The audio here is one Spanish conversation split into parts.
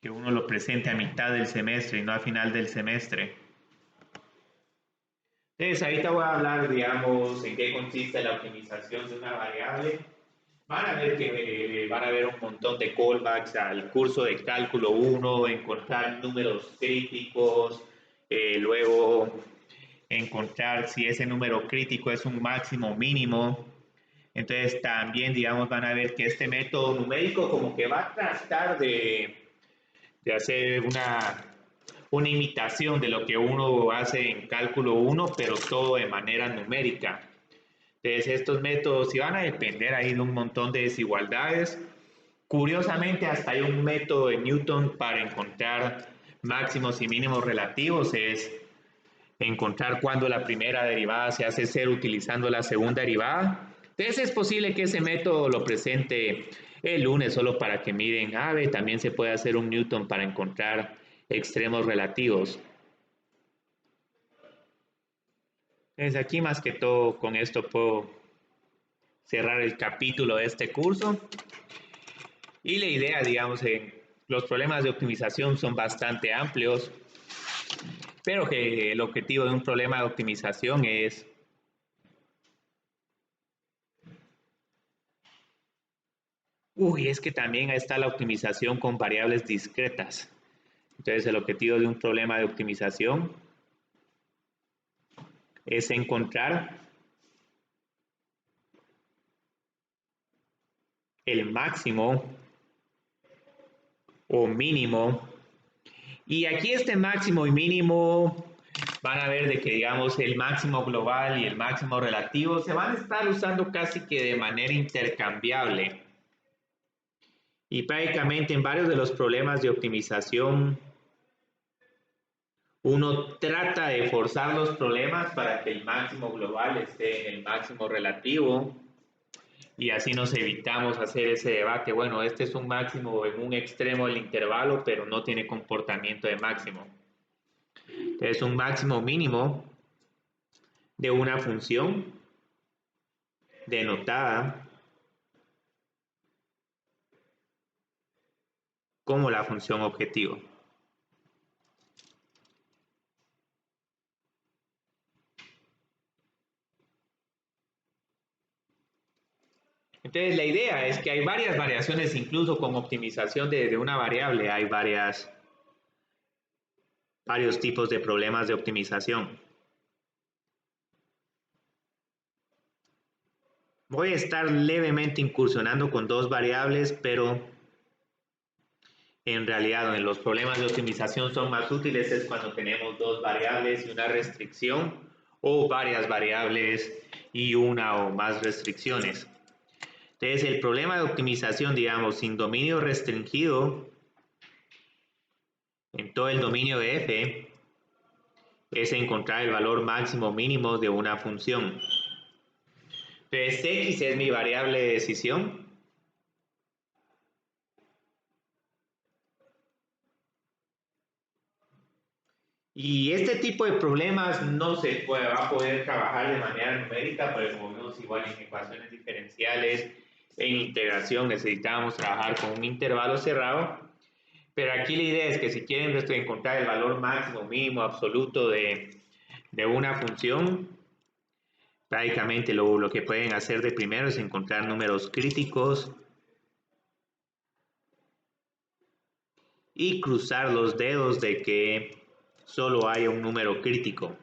que uno lo presente a mitad del semestre y no a final del semestre. Entonces, ahorita voy a hablar, digamos, en qué consiste la optimización de una variable. Van a ver que van a ver un montón de callbacks al curso de cálculo 1, encontrar números críticos, luego encontrar si ese número crítico es un máximo o mínimo. Entonces también, digamos, van a ver que este método numérico como que va a tratar de hacer una imitación de lo que uno hace en cálculo 1, pero todo de manera numérica. Entonces estos métodos sí van a depender ahí de un montón de desigualdades. Curiosamente, hasta hay un método de Newton para encontrar máximos y mínimos relativos, es encontrar cuándo la primera derivada se hace cero utilizando la segunda derivada. Entonces es posible que ese método lo presente el lunes solo para que miren, también se puede hacer un Newton para encontrar extremos relativos. Entonces aquí más que todo con esto puedo cerrar el capítulo de este curso. Y la idea, digamos, en los problemas de optimización son bastante amplios, pero que el objetivo de un problema de optimización es es que también está la optimización con variables discretas. Entonces, el objetivo de un problema de optimización es encontrar el máximo o mínimo. Y aquí este máximo y mínimo van a ver de que, digamos, el máximo global y el máximo relativo se van a estar usando casi que de manera intercambiable. Y prácticamente en varios de los problemas de optimización uno trata de forzar los problemas para que el máximo global esté en el máximo relativo y así nos evitamos hacer ese debate. Bueno, este es un máximo en un extremo del intervalo, pero no tiene comportamiento de máximo. Es un máximo mínimo de una función denotada como la función objetivo. Entonces la idea es que hay varias variaciones, incluso con optimización de una variable, hay varios tipos de problemas de optimización. Voy a estar levemente incursionando con dos variables, pero en realidad en los problemas de optimización son más útiles es cuando tenemos dos variables y una restricción o varias variables y una o más restricciones. Entonces el problema de optimización, digamos, sin dominio restringido en todo el dominio de f es encontrar el valor máximo o mínimo de una función. Entonces x es mi variable de decisión. Y este tipo de problemas no se va a poder trabajar de manera numérica, pero como vemos igual en ecuaciones diferenciales, en integración necesitamos trabajar con un intervalo cerrado, pero aquí la idea es que si quieren encontrar el valor máximo, mínimo, absoluto de una función, prácticamente lo que pueden hacer de primero es encontrar números críticos y cruzar los dedos de que solo haya un número crítico.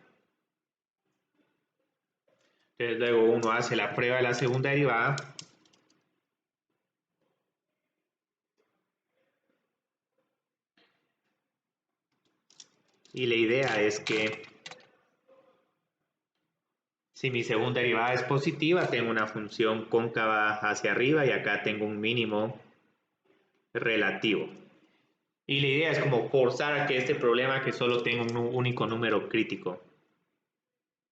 Entonces luego uno hace la prueba de la segunda derivada. Y la idea es que si mi segunda derivada es positiva, tengo una función cóncava hacia arriba y acá tengo un mínimo relativo. Y la idea es como forzar a que este problema que solo tenga un único número crítico.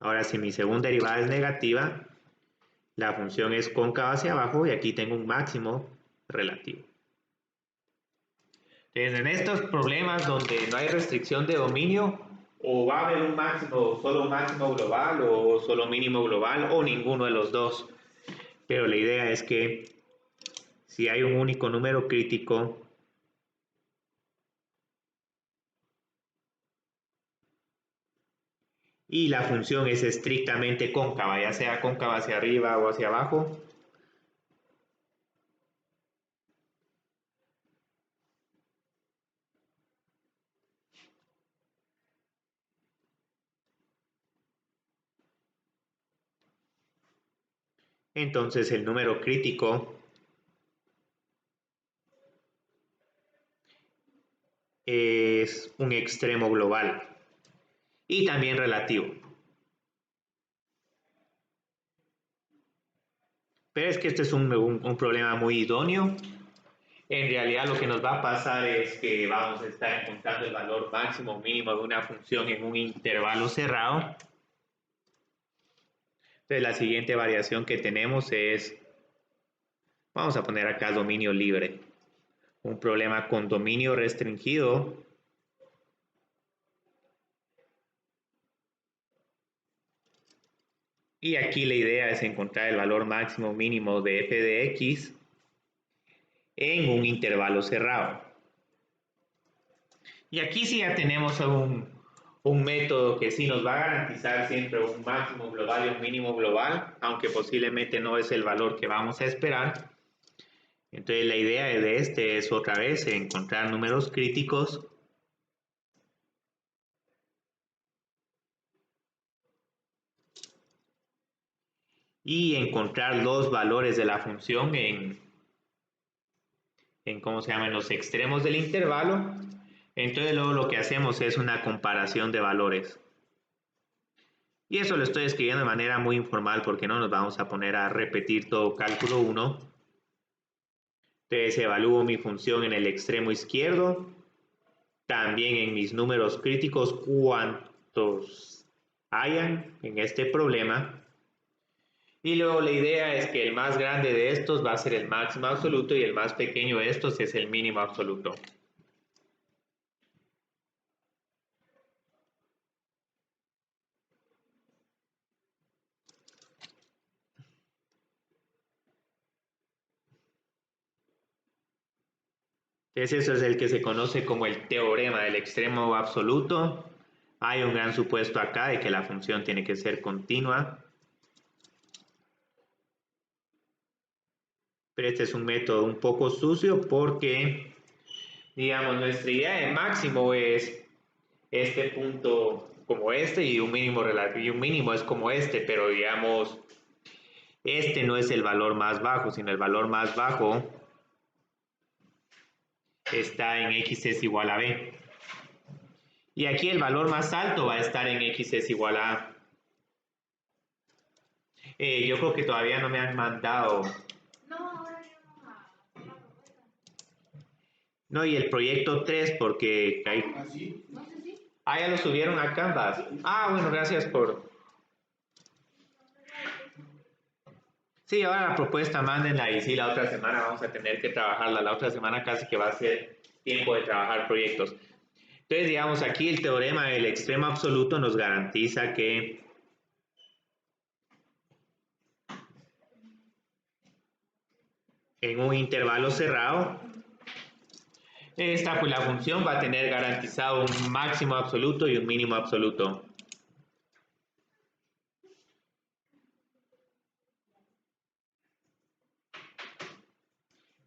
Ahora, si mi segunda derivada es negativa, la función es cóncava hacia abajo y aquí tengo un máximo relativo. Entonces, en estos problemas donde no hay restricción de dominio, o va a haber un máximo, solo máximo global, o solo mínimo global, o ninguno de los dos. Pero la idea es que si hay un único número crítico, y la función es estrictamente cóncava, ya sea cóncava hacia arriba o hacia abajo. Entonces el número crítico es un extremo global y también relativo. Pero es que este es un problema muy idóneo. En realidad lo que nos va a pasar es que vamos a estar encontrando el valor máximo o mínimo de una función en un intervalo cerrado. Entonces la siguiente variación que tenemos es, vamos a poner acá dominio libre. Un problema con dominio restringido. Y aquí la idea es encontrar el valor máximo o mínimo de f de x en un intervalo cerrado. Y aquí sí ya tenemos un método que sí nos va a garantizar siempre un máximo global y un mínimo global, aunque posiblemente no es el valor que vamos a esperar. Entonces la idea de este es otra vez encontrar números críticos y encontrar los valores de la función ¿cómo se llama? En los extremos del intervalo. Entonces luego lo que hacemos es una comparación de valores. Y eso lo estoy escribiendo de manera muy informal porque no nos vamos a poner a repetir todo cálculo 1. Entonces evalúo mi función en el extremo izquierdo, también en mis números críticos cuantos hayan en este problema. Y luego la idea es que el más grande de estos va a ser el máximo absoluto y el más pequeño de estos es el mínimo absoluto. Entonces eso es el que se conoce como el teorema del extremo absoluto. Hay un gran supuesto acá de que la función tiene que ser continua. Pero este es un método un poco sucio porque, digamos, nuestra idea de máximo es este punto como este y un mínimo relativo y un mínimo es como este, pero digamos, este no es el valor más bajo, sino el valor más bajo está en x es igual a b. Y aquí el valor más alto va a estar en x es igual a a. Yo creo que todavía no me han mandado. No, y el proyecto 3 porque ya lo subieron a Canvas. Bueno, gracias por. Sí, ahora la propuesta, mándenla y sí, la otra semana vamos a tener que trabajarla. La otra semana casi que va a ser tiempo de trabajar proyectos. Entonces, digamos, aquí el teorema del extremo absoluto nos garantiza que en un intervalo cerrado, esta pues la función va a tener garantizado un máximo absoluto y un mínimo absoluto.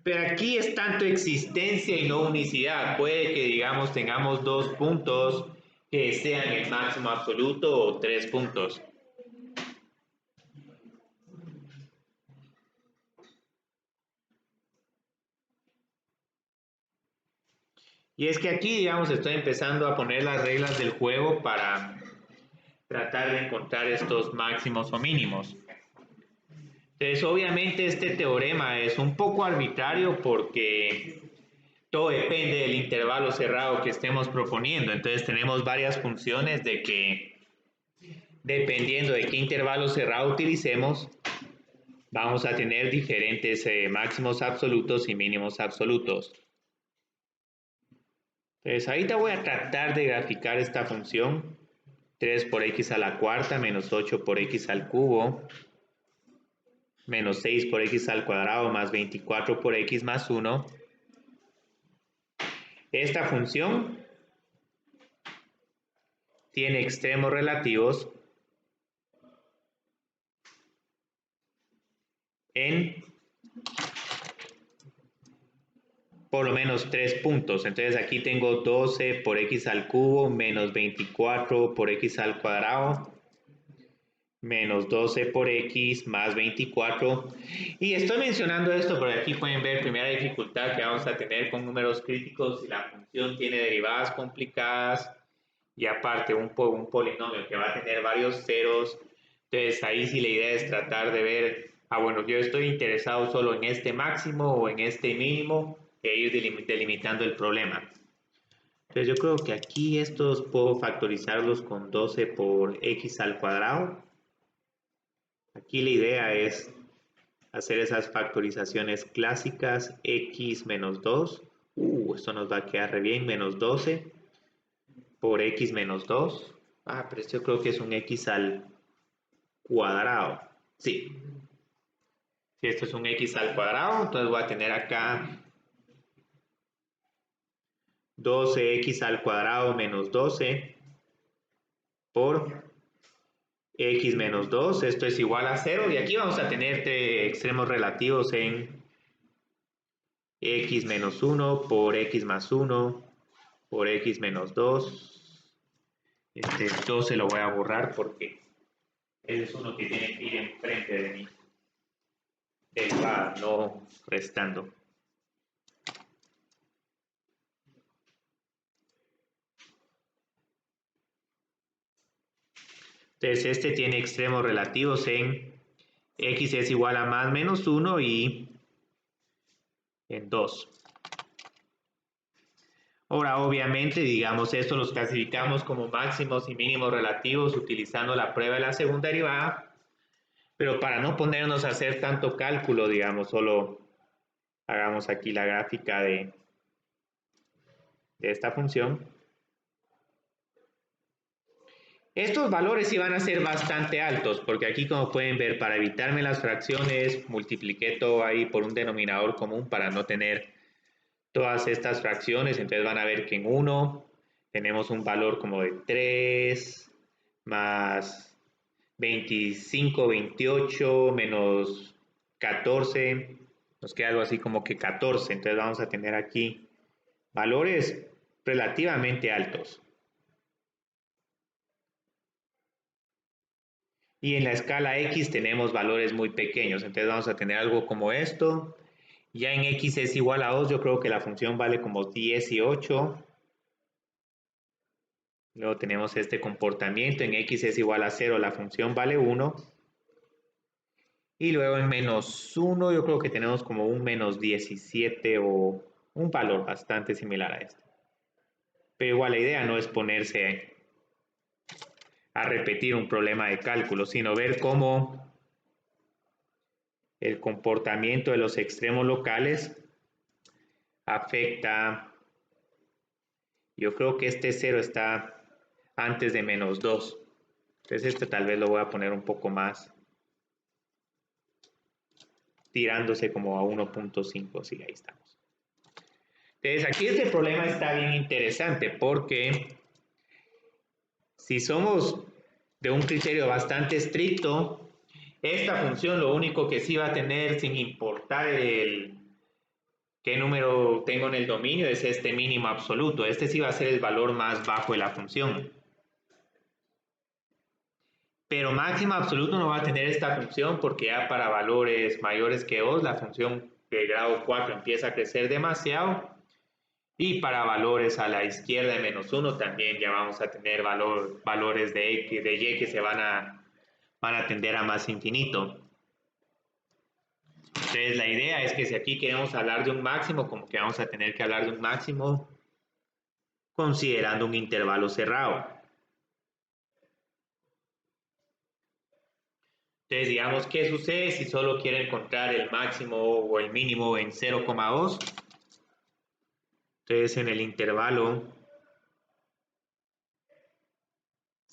Pero aquí es tanto existencia y no unicidad. Puede que, digamos, tengamos dos puntos que sean el máximo absoluto o tres puntos. Y es que aquí, digamos, estoy empezando a poner las reglas del juego para tratar de encontrar estos máximos o mínimos. Entonces, obviamente, este teorema es un poco arbitrario porque todo depende del intervalo cerrado que estemos proponiendo. Entonces, tenemos varias funciones de que, dependiendo de qué intervalo cerrado utilicemos, vamos a tener diferentes máximos absolutos y mínimos absolutos. Entonces, ahorita voy a tratar de graficar esta función. 3 por x a la cuarta menos 8 por x al cubo menos 6 por x al cuadrado más 24 por x más 1. Esta función tiene extremos relativos en por lo menos 3 puntos. Entonces aquí tengo 12 por x al cubo menos 24 por x al cuadrado menos 12 por x más 24. Y estoy mencionando esto porque aquí pueden ver primera dificultad que vamos a tener con números críticos si la función tiene derivadas complicadas y aparte un polinomio que va a tener varios ceros. Entonces ahí sí la idea es tratar de ver, bueno, yo estoy interesado solo en este máximo o en este mínimo e ir delimitando el problema. Entonces yo creo que aquí estos puedo factorizarlos con 12 por x al cuadrado. Aquí la idea es hacer esas factorizaciones clásicas, x menos 2. Esto nos va a quedar re bien, menos 12 por x menos 2. Pero esto yo creo que es un x al cuadrado. Sí. Si esto es un x al cuadrado, entonces voy a tener acá 12x al cuadrado menos 12 por x menos 2. Esto es igual a 0. Y aquí vamos a tener extremos relativos en x menos 1 por x más 1 por x menos 2. Este 12 lo voy a borrar porque es uno que tiene que ir enfrente de mí. Derivada, no restando. Entonces este tiene extremos relativos en x es igual a más menos 1 y en 2. Ahora, obviamente, digamos, esto los clasificamos como máximos y mínimos relativos utilizando la prueba de la segunda derivada, pero para no ponernos a hacer tanto cálculo, digamos, solo hagamos aquí la gráfica de esta función. Estos valores sí van a ser bastante altos, porque aquí como pueden ver, para evitarme las fracciones, multipliqué todo ahí por un denominador común para no tener todas estas fracciones. Entonces van a ver que en 1 tenemos un valor como de 3 más 25, 28 menos 14, nos queda algo así como que 14. Entonces vamos a tener aquí valores relativamente altos. Y en la escala X tenemos valores muy pequeños, entonces vamos a tener algo como esto. Ya en X es igual a 2, yo creo que la función vale como 18. Luego tenemos este comportamiento, en X es igual a 0, la función vale 1. Y luego en menos 1 yo creo que tenemos como un menos 17 o un valor bastante similar a este. Pero igual la idea no es ponerse a repetir un problema de cálculo, sino ver cómo el comportamiento de los extremos locales afecta. Yo creo que este 0 está antes de menos 2. Entonces este tal vez lo voy a poner un poco más tirándose como a 1.5. Sí, ahí estamos. Entonces aquí este problema está bien interesante porque si somos de un criterio bastante estricto, esta función lo único que sí va a tener sin importar qué número tengo en el dominio es este mínimo absoluto. Este sí va a ser el valor más bajo de la función. Pero máximo absoluto no va a tener esta función porque ya para valores mayores que 2 la función de grado 4 empieza a crecer demasiado. Y para valores a la izquierda de menos 1 también ya vamos a tener valores de X, de Y que se van a tender a más infinito. Entonces la idea es que si aquí queremos hablar de un máximo, como que vamos a tener que hablar de un máximo considerando un intervalo cerrado. Entonces digamos, ¿qué sucede si solo quiero encontrar el máximo o el mínimo en 0,2? Entonces en el intervalo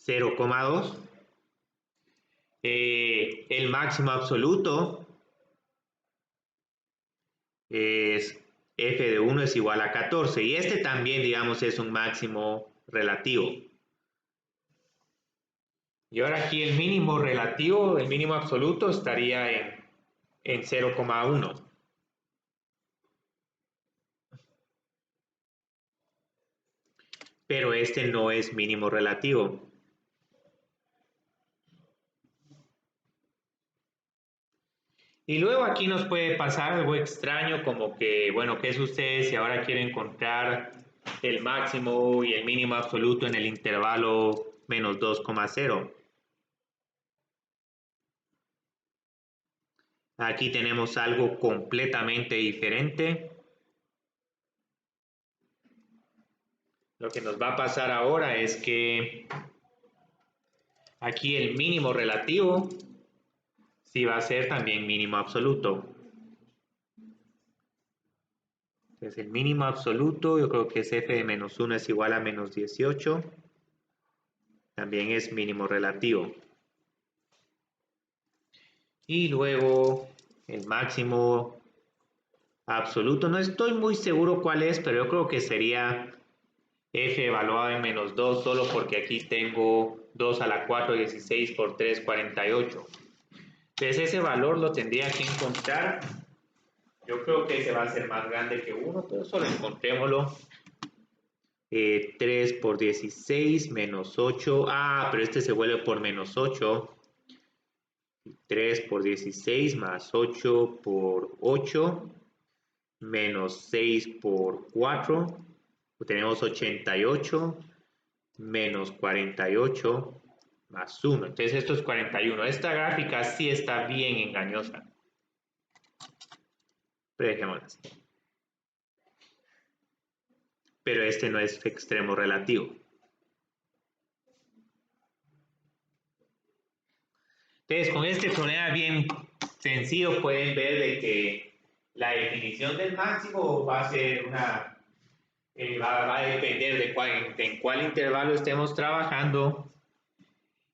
0,2 el máximo absoluto es f de 1 es igual a 14 y este también digamos es un máximo relativo. Y ahora aquí el mínimo relativo, el mínimo absoluto estaría en 0,1. Pero este no es mínimo relativo. Y luego aquí nos puede pasar algo extraño como que, bueno, ¿qué sucede si ahora quiero encontrar el máximo y el mínimo absoluto en el intervalo menos 2,0? Aquí tenemos algo completamente diferente. Lo que nos va a pasar ahora es que aquí el mínimo relativo sí va a ser también mínimo absoluto. Entonces el mínimo absoluto, yo creo que es f de menos 1 es igual a menos 18. También es mínimo relativo. Y luego el máximo absoluto, no estoy muy seguro cuál es, pero yo creo que sería f evaluado en menos 2, solo porque aquí tengo 2 a la 4, 16 por 3, 48. Entonces ese valor lo tendría que encontrar. Yo creo que ese va a ser más grande que 1, pero solo encontrémoslo. 3 por 16 menos 8. Ah, pero este se vuelve por menos 8. 3 por 16 más 8 por 8 menos 6 por 4. Tenemos 88 menos 48 más 1. Entonces esto es 41. Esta gráfica sí está bien engañosa. Pero dejémosla así. Pero este no es extremo relativo. Entonces, con este problema bien sencillo pueden ver de que la definición del máximo va a ser va a depender de en cuál intervalo estemos trabajando.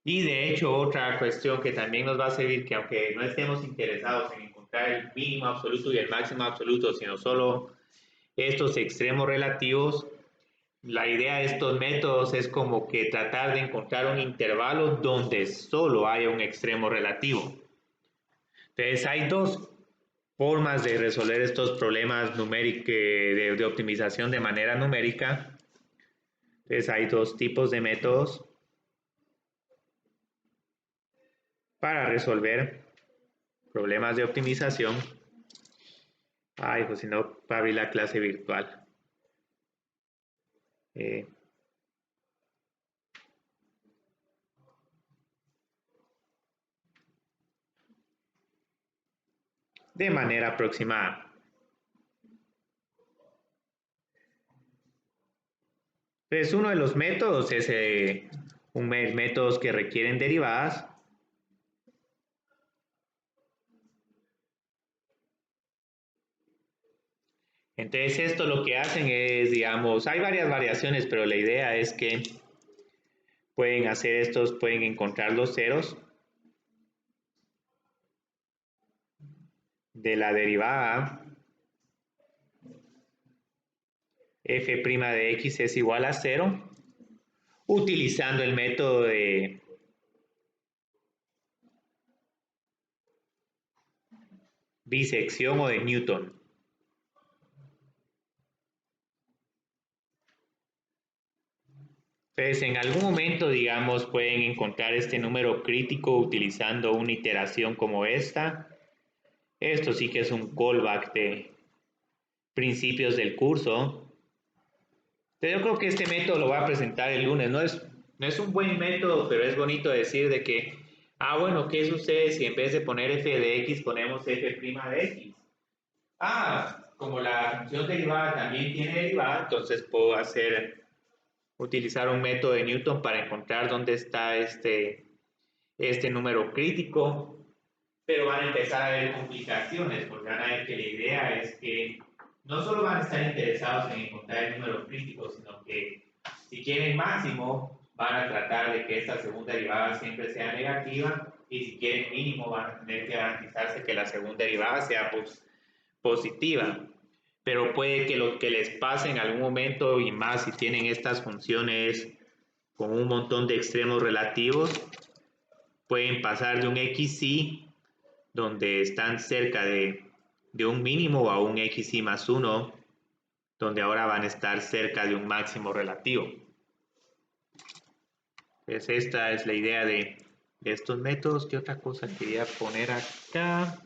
Y de hecho, otra cuestión que también nos va a servir, que aunque no estemos interesados en encontrar el mínimo absoluto y el máximo absoluto, sino solo estos extremos relativos, la idea de estos métodos es como que tratar de encontrar un intervalo donde solo haya un extremo relativo. Entonces hay dos formas de resolver estos problemas de optimización de manera numérica. Entonces hay dos tipos de métodos para resolver problemas de optimización. Ay, pues si no, para abrir la clase virtual. De manera aproximada. Entonces, uno de los métodos es métodos que requieren derivadas. Entonces, esto lo que hacen es, digamos, hay varias variaciones, pero la idea es que pueden hacer estos, pueden encontrar los ceros de la derivada f' de x es igual a 0, utilizando el método de bisección o de Newton. Entonces, en algún momento, digamos, pueden encontrar este número crítico utilizando una iteración como esta. Esto sí que es un callback de principios del curso. Pero yo creo que este método lo voy a presentar el lunes. No es un buen método, pero es bonito decir de que, bueno, ¿qué sucede si en vez de poner f de x ponemos f' de x? Como la función derivada también tiene derivada, entonces puedo utilizar un método de Newton para encontrar dónde está este número crítico, pero van a empezar a haber complicaciones, porque van a ver que la idea es que no solo van a estar interesados en encontrar el número crítico, sino que si quieren máximo, van a tratar de que esta segunda derivada siempre sea negativa, y si quieren mínimo, van a tener que garantizarse que la segunda derivada sea positiva. Pero puede que lo que les pase en algún momento, y más si tienen estas funciones con un montón de extremos relativos, pueden pasar de un XY, donde están cerca de un mínimo, a un XY más 1, donde ahora van a estar cerca de un máximo relativo. Entonces esta es la idea de estos métodos. ¿Qué otra cosa quería poner acá?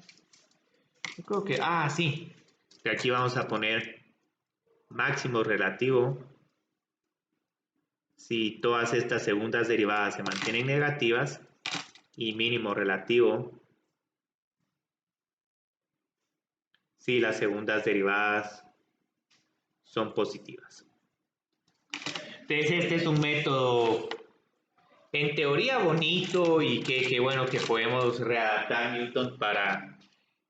Yo creo que, sí, que aquí vamos a poner máximo relativo si todas estas segundas derivadas se mantienen negativas, y mínimo relativo si las segundas derivadas son positivas. Entonces este es un método en teoría bonito, y que bueno que podemos readaptar Newton para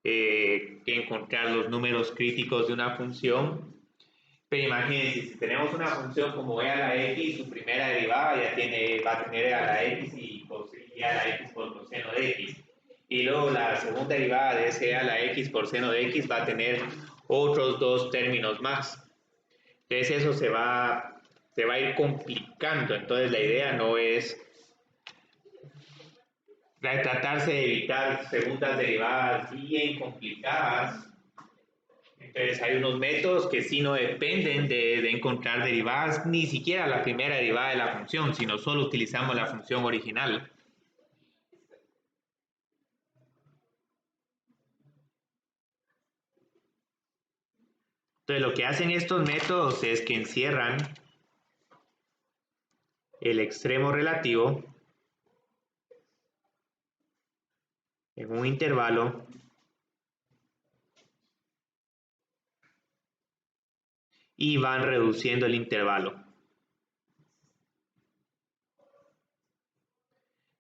encontrar los números críticos de una función. Pero imagínense, si tenemos una función como e a la x, su primera derivada va a tener e a la x y a la x por coseno de x. Y luego la segunda derivada de ese e a la x por seno de x va a tener otros dos términos más. Entonces eso se va a ir complicando. Entonces la idea no es tratarse de evitar segundas derivadas bien complicadas. Entonces hay unos métodos que sí no dependen de encontrar derivadas, ni siquiera la primera derivada de la función, sino solo utilizamos la función original. Entonces lo que hacen estos métodos es que encierran el extremo relativo en un intervalo y van reduciendo el intervalo.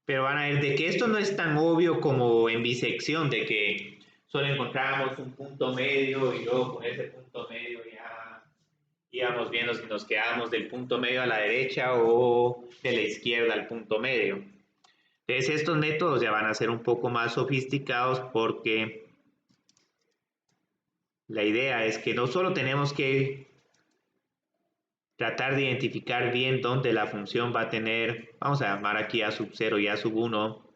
Pero van a ver de que esto no es tan obvio como en bisección, de que solo encontramos un punto medio y luego con ese punto medio ya íbamos viendo si nos quedamos del punto medio a la derecha o de la izquierda al punto medio. Entonces estos métodos ya van a ser un poco más sofisticados, porque la idea es que no solo tenemos que tratar de identificar bien dónde la función va a tener, vamos a llamar aquí a sub 0 y a sub 1,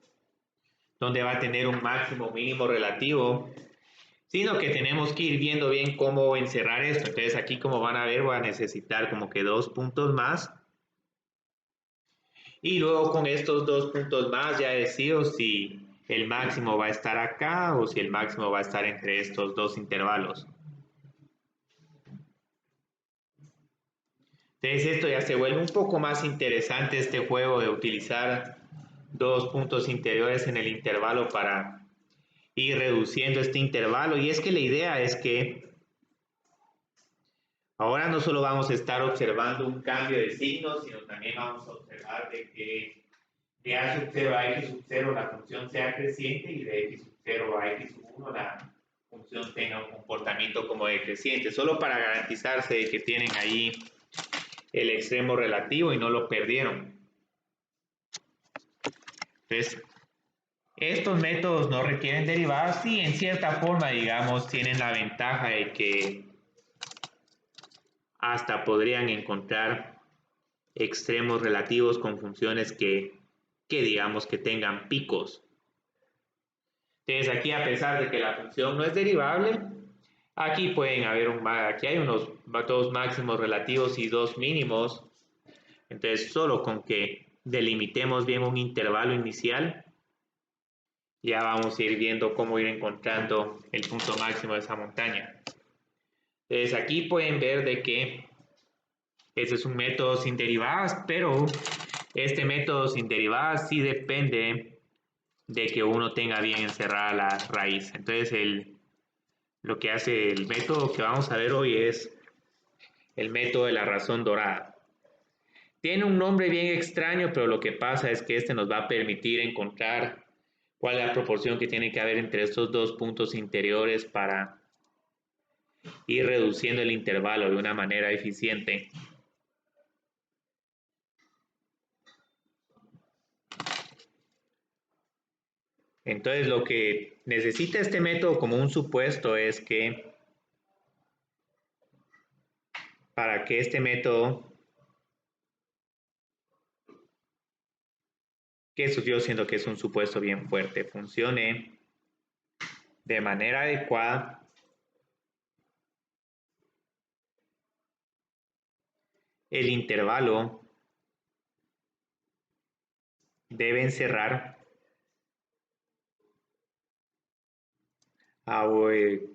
donde va a tener un máximo mínimo relativo, sino que tenemos que ir viendo bien cómo encerrar esto. Entonces aquí, como van a ver, voy a necesitar como que 2 puntos más, y luego con estos 2 puntos más ya decido si el máximo va a estar acá o si el máximo va a estar entre estos dos intervalos. Entonces esto ya se vuelve un poco más interesante, este juego de utilizar 2 puntos interiores en el intervalo para ir reduciendo este intervalo. Y es que la idea es que ahora no solo vamos a estar observando un cambio de signo, sino también vamos a observar de que de a sub 0 a x sub 0 la función sea creciente, y de x sub 0 a x sub 1 la función tenga un comportamiento como decreciente, solo para garantizarse de que tienen ahí el extremo relativo y no lo perdieron. Entonces, estos métodos no requieren derivadas y en cierta forma, digamos, tienen la ventaja de que hasta podrían encontrar extremos relativos con funciones que digamos que tengan picos. Entonces aquí, a pesar de que la función no es derivable, aquí pueden haber aquí hay unos dos máximos relativos y dos mínimos. Entonces solo con que delimitemos bien un intervalo inicial, ya vamos a ir viendo cómo ir encontrando el punto máximo de esa montaña. Entonces aquí pueden ver de que ese es un método sin derivadas, pero este método sin derivadas sí depende de que uno tenga bien encerrada la raíz. Entonces lo que hace el método que vamos a ver hoy es el método de la razón dorada. Tiene un nombre bien extraño, pero lo que pasa es que este nos va a permitir encontrar cuál es la proporción que tiene que haber entre estos dos puntos interiores para ir reduciendo el intervalo de una manera eficiente. Entonces lo que necesita este método como un supuesto es que para que este método que eso yo siento que es un supuesto bien fuerte, funcione de manera adecuada el intervalo debe encerrar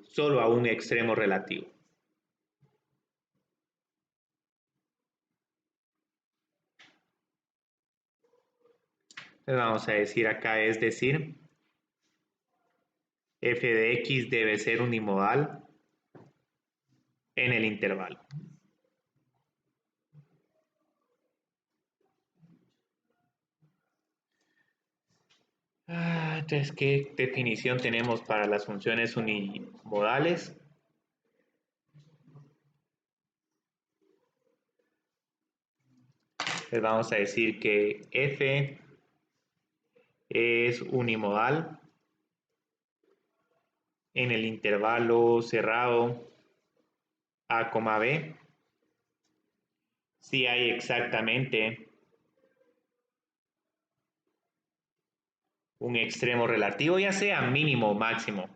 solo a un extremo relativo. Entonces vamos a decir acá, es decir, f de x debe ser unimodal en el intervalo. Entonces, ¿qué definición tenemos para las funciones unimodales? Les vamos a decir que f es unimodal en el intervalo cerrado a, b, si hay exactamente un extremo relativo, ya sea mínimo o máximo,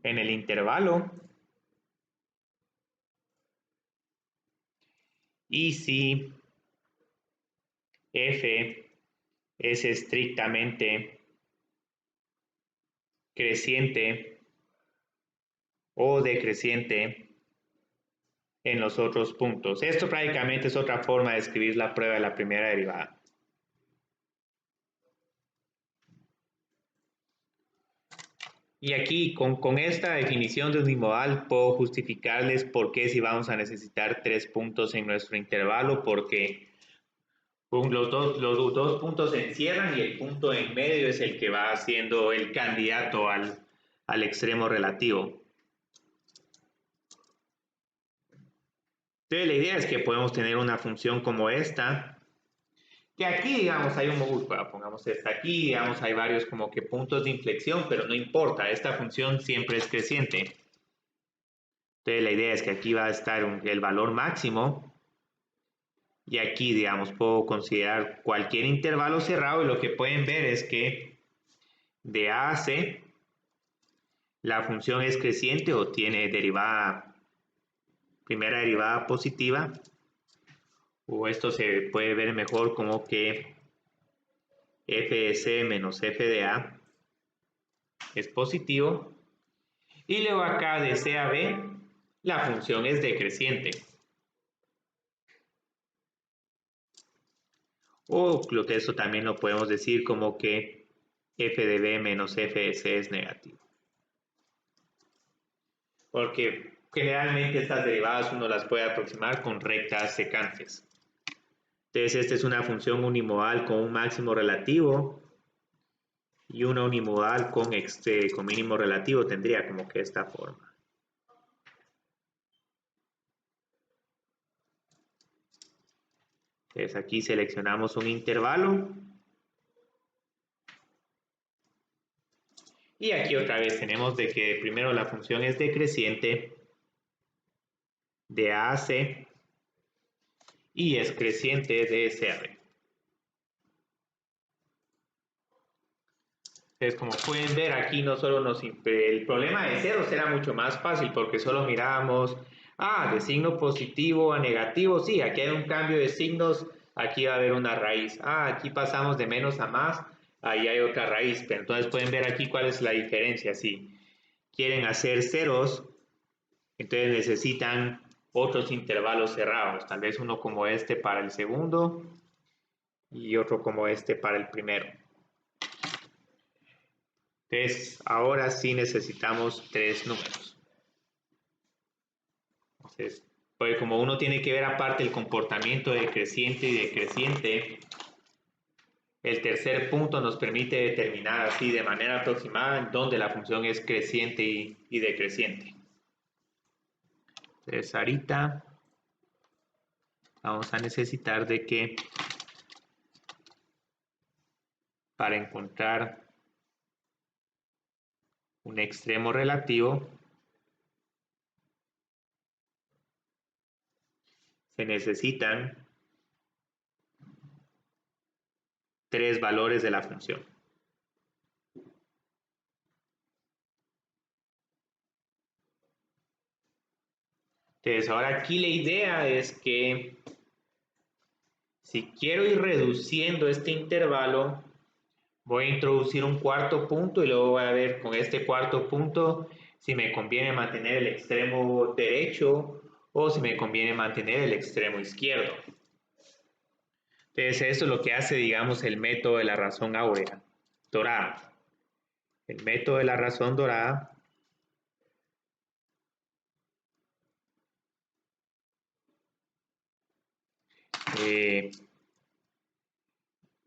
en el intervalo, y si f es estrictamente creciente o decreciente en los otros puntos. Esto prácticamente es otra forma de escribir la prueba de la primera derivada. Y aquí, con esta definición de unimodal, puedo justificarles por qué si vamos a necesitar 3 puntos en nuestro intervalo, porque los dos puntos se encierran y el punto en medio es el que va siendo el candidato al extremo relativo. Entonces, la idea es que podemos tener una función como esta, que aquí, digamos, hay pongamos esta aquí, digamos, hay varios como que puntos de inflexión, pero no importa, esta función siempre es creciente. Entonces, la idea es que aquí va a estar el valor máximo, y aquí, digamos, puedo considerar cualquier intervalo cerrado, y lo que pueden ver es que de A a C, la función es creciente o tiene primera derivada positiva, o esto se puede ver mejor como que f de C menos f de A es positivo, y luego acá de C a B la función es decreciente. O lo que eso también lo podemos decir como que f de B menos f de C es negativo. Porque generalmente estas derivadas uno las puede aproximar con rectas secantes. Entonces esta es una función unimodal con un máximo relativo, y una unimodal con mínimo relativo tendría como que esta forma. Entonces aquí seleccionamos un intervalo. Y aquí otra vez tenemos de que primero la función es decreciente de A a C y es creciente de C a B. Entonces, como pueden ver, aquí no solo el problema de ceros era mucho más fácil porque solo mirábamos, de signo positivo a negativo, sí, aquí hay un cambio de signos, aquí va a haber una raíz. Aquí pasamos de menos a más, ahí hay otra raíz, pero entonces pueden ver aquí cuál es la diferencia. Si quieren hacer ceros, entonces necesitan otros intervalos cerrados, tal vez uno como este para el segundo y otro como este para el primero. Entonces, ahora sí necesitamos 3 números. Entonces, pues como uno tiene que ver aparte el comportamiento decreciente y decreciente, el tercer punto nos permite determinar así de manera aproximada en dónde la función es creciente y decreciente. Entonces, ahorita vamos a necesitar de que para encontrar un extremo relativo se necesitan tres valores de la función. Entonces, ahora aquí la idea es que si quiero ir reduciendo este intervalo, voy a introducir un cuarto punto y luego voy a ver con este cuarto punto si me conviene mantener el extremo derecho o si me conviene mantener el extremo izquierdo. Entonces, eso es lo que hace, digamos, el método de la razón áurea, dorada. El método de la razón dorada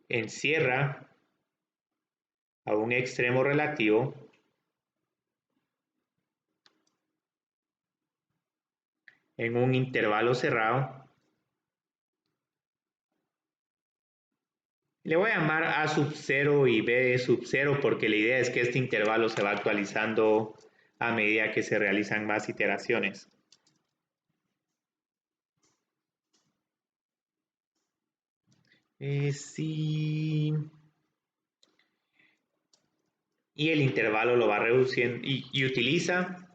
encierra a un extremo relativo en un intervalo cerrado. Le voy a llamar A sub 0 y B sub 0 porque la idea es que este intervalo se va actualizando a medida que se realizan más iteraciones. Sí. Y el intervalo lo va reduciendo y utiliza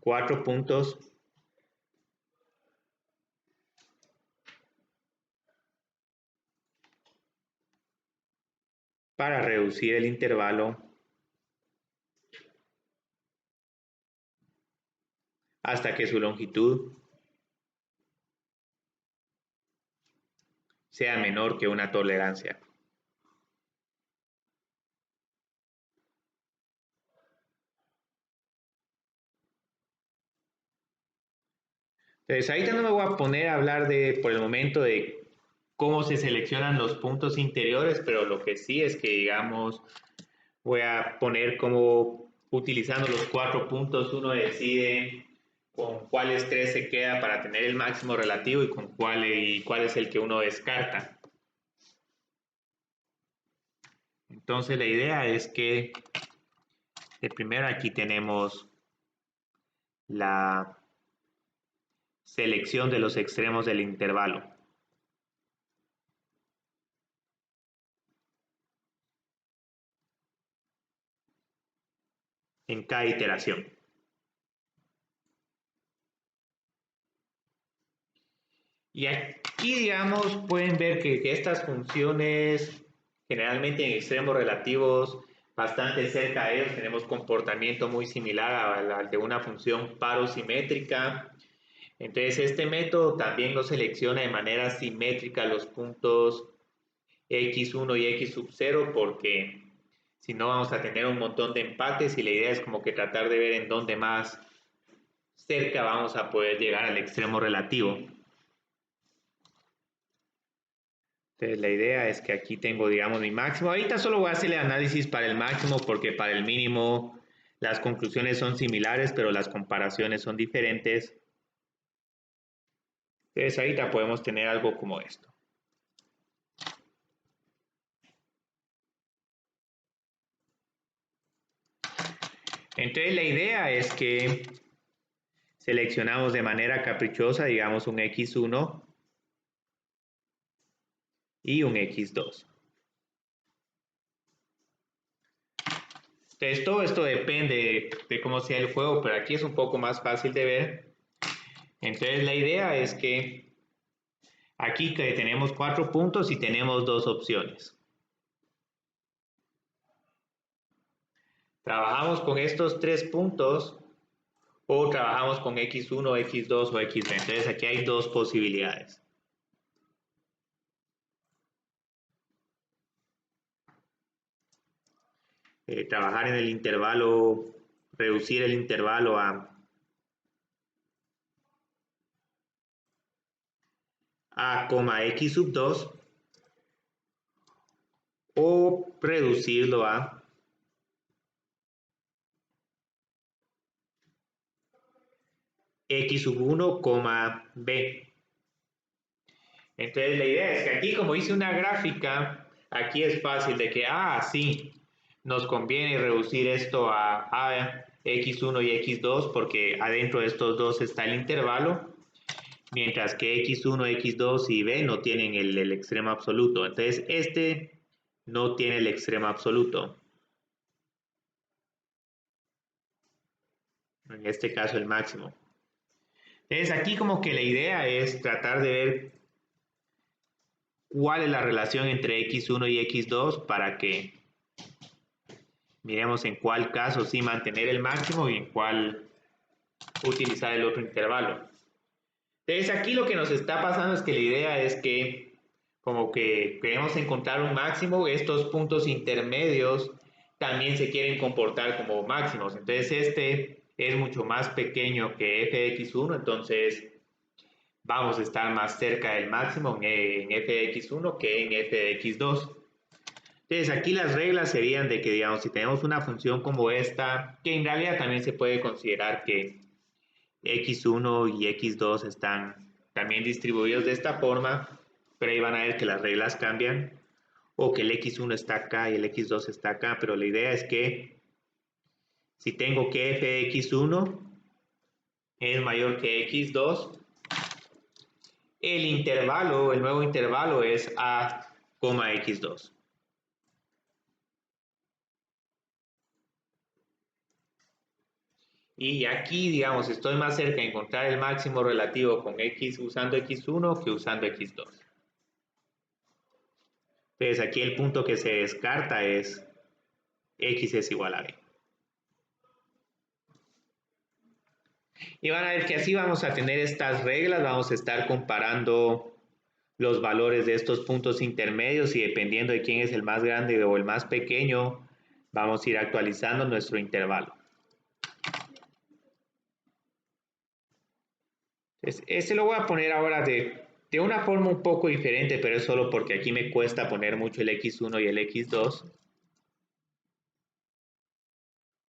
4 puntos para reducir el intervalo hasta que su longitud sea menor que una tolerancia. Entonces, ahorita no me voy a poner a hablar por el momento de cómo se seleccionan los puntos interiores, pero lo que sí es que, digamos, voy a poner como utilizando los 4 puntos, uno decide con cuáles 3 se queda para tener el máximo relativo y con cuál es el que uno descarta. Entonces la idea es que de primero aquí tenemos la selección de los extremos del intervalo. En cada iteración. Y aquí, digamos, pueden ver que estas funciones, generalmente en extremos relativos bastante cerca de ellos, tenemos comportamiento muy similar al de una función parosimétrica. Entonces, este método también nos selecciona de manera simétrica los puntos x1 y x sub 0, porque si no vamos a tener un montón de empates y la idea es como que tratar de ver en dónde más cerca vamos a poder llegar al extremo relativo. Entonces la idea es que aquí tengo, digamos, mi máximo. Ahorita solo voy a hacer el análisis para el máximo porque para el mínimo las conclusiones son similares, pero las comparaciones son diferentes. Entonces ahorita podemos tener algo como esto. Entonces la idea es que seleccionamos de manera caprichosa, digamos, un x1 y un x2. Entonces todo esto depende de cómo sea el juego, pero aquí es un poco más fácil de ver. Entonces la idea es que aquí que tenemos 4 puntos y tenemos 2 opciones. Trabajamos con estos 3 puntos o trabajamos con x1, x2 o xb. Entonces aquí hay 2 posibilidades. Trabajar en el intervalo, reducir el intervalo a x sub 2 o reducirlo a x sub 1, b. Entonces la idea es que aquí como hice una gráfica, aquí es fácil de que, sí, nos conviene reducir esto a x1 y x2 porque adentro de estos dos está el intervalo. mientras que x1, x2 y b no tienen el extremo absoluto. Entonces, este no tiene el extremo absoluto. En este caso, el máximo. Entonces, aquí como que la idea es tratar de ver cuál es la relación entre x1 y x2 para que miremos en cuál caso sí mantener el máximo y en cuál utilizar el otro intervalo. Entonces aquí lo que nos está pasando es que la idea es que como que queremos encontrar un máximo, estos puntos intermedios también se quieren comportar como máximos. Entonces este es mucho más pequeño que f de x1, entonces vamos a estar más cerca del máximo en f de x1 que en f de x2. Entonces aquí las reglas serían de que, digamos, si tenemos una función como esta, que en realidad también se puede considerar que x1 y x2 están también distribuidos de esta forma, pero ahí van a ver que las reglas cambian, o que el x1 está acá y el x2 está acá, pero la idea es que si tengo que f de x1 es mayor que x2, el intervalo, el nuevo intervalo es a, x2. Y aquí, digamos, estoy más cerca de encontrar el máximo relativo con x usando x1 que usando x2. Entonces aquí el punto que se descarta es x es igual a b. Y van a ver que así vamos a tener estas reglas, vamos a estar comparando los valores de estos puntos intermedios y dependiendo de quién es el más grande o el más pequeño, vamos a ir actualizando nuestro intervalo. Entonces, este lo voy a poner ahora de una forma un poco diferente, pero es solo porque aquí me cuesta poner mucho el x1 y el x2.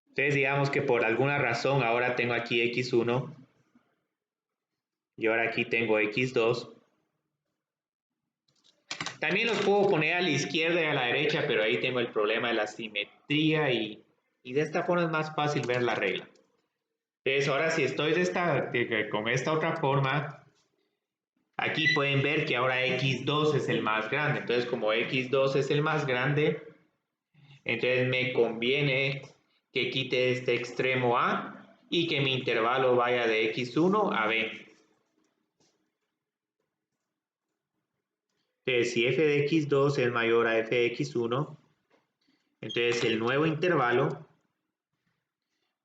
Entonces digamos que por alguna razón ahora tengo aquí x1 y ahora aquí tengo x2. También los puedo poner a la izquierda y a la derecha, pero ahí tengo el problema de la simetría y de esta forma es más fácil ver la regla. Entonces ahora si estoy con esta otra forma, aquí pueden ver que ahora x2 es el más grande. Entonces como x2 es el más grande, entonces me conviene que quite este extremo a y que mi intervalo vaya de x1 a b. Entonces, si f de x2 es mayor a f de x1, entonces el nuevo intervalo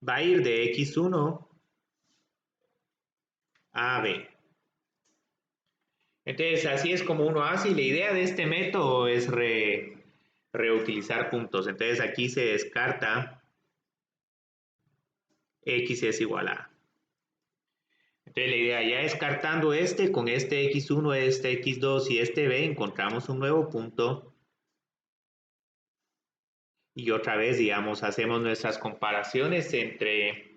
va a ir de x1 a b. Entonces, así es como uno hace y la idea de este método es reutilizar puntos. Entonces, aquí se descarta x es igual a. Entonces, la idea ya descartando con este x1, este x2 y este b, encontramos un nuevo punto. Y otra vez, digamos, hacemos nuestras comparaciones entre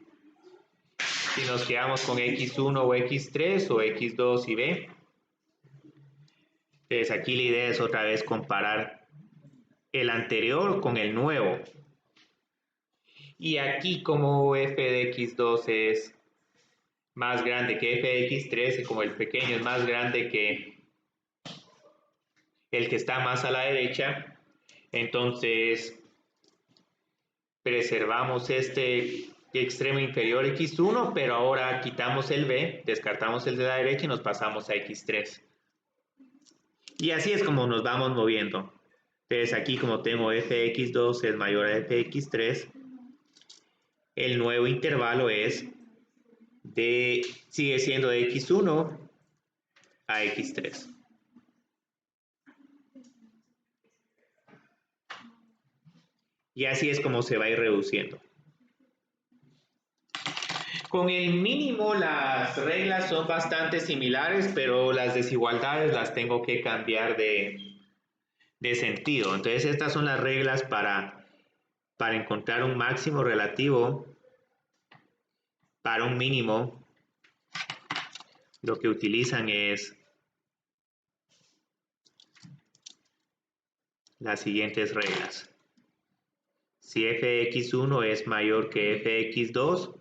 si nos quedamos con x1 o x3 o x2 y b. Entonces, aquí la idea es otra vez comparar el anterior con el nuevo. Y aquí como f de x2 es más grande que f de x3 y como el pequeño es más grande que el que está más a la derecha, entonces preservamos este extremo inferior x1, pero ahora quitamos el b, descartamos el de la derecha y nos pasamos a x3. Y así es como nos vamos moviendo. Entonces aquí como tengo f de x2 es mayor a f de x3, el nuevo intervalo sigue siendo de x1 a x3. Y así es como se va a ir reduciendo. Con el mínimo las reglas son bastante similares, pero las desigualdades las tengo que cambiar de sentido. Entonces estas son las reglas para encontrar un máximo relativo. Para un mínimo, lo que utilizan es las siguientes reglas. Si f de x1 es mayor que f de x2,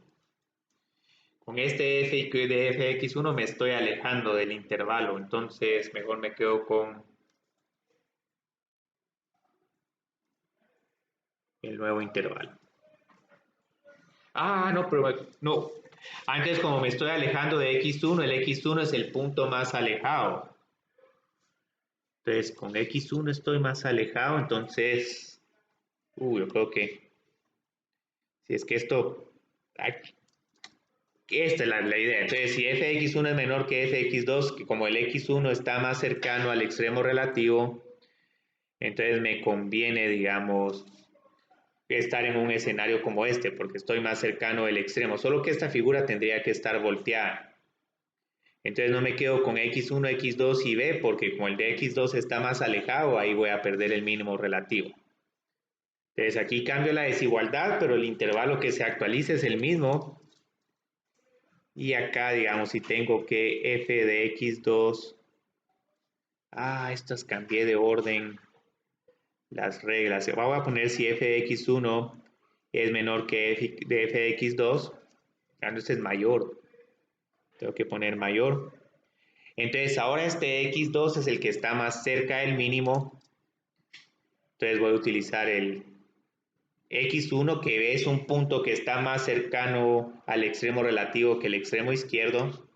con este f y de fx1 me estoy alejando del intervalo, entonces mejor me quedo con el nuevo intervalo. Ah, no, pero no. Antes, como me estoy alejando de x1, el x1 es el punto más alejado. Entonces, con x1 estoy más alejado, entonces, yo creo que si es que esto, esta es la idea. Entonces, si fx1 es menor que fx2, que como el x1 está más cercano al extremo relativo, entonces me conviene, digamos, estar en un escenario como este, porque estoy más cercano del extremo. Solo que esta figura tendría que estar volteada. Entonces no me quedo con x1, x2 y b, porque como el de x2 está más alejado, ahí voy a perder el mínimo relativo. Entonces aquí cambio la desigualdad, pero el intervalo que se actualiza es el mismo. Y acá, digamos, si tengo que f de x2, estas cambié de orden las reglas. Voy a poner si f de x1 es menor que f de x2, este es mayor, tengo que poner mayor. Entonces ahora este x2 es el que está más cerca del mínimo, entonces voy a utilizar el x1, que es un punto que está más cercano al extremo relativo que el extremo izquierdo,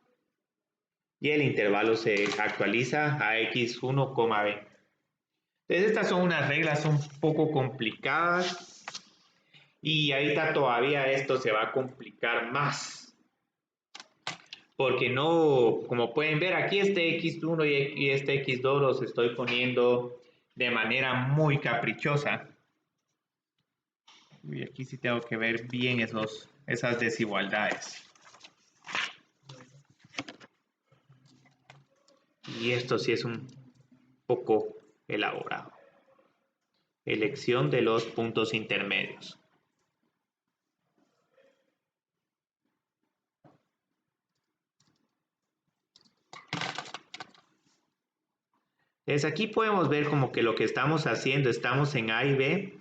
y el intervalo se actualiza a x1, b. Entonces estas son unas reglas un poco complicadas, y ahorita todavía esto se va a complicar más, porque no, como pueden ver aquí este x1 y este x2 los estoy poniendo de manera muy caprichosa. Y aquí sí tengo que ver bien esas desigualdades. Y esto sí es un poco elaborado. Elección de los puntos intermedios. Entonces aquí podemos ver como que lo que estamos haciendo, estamos en A y B,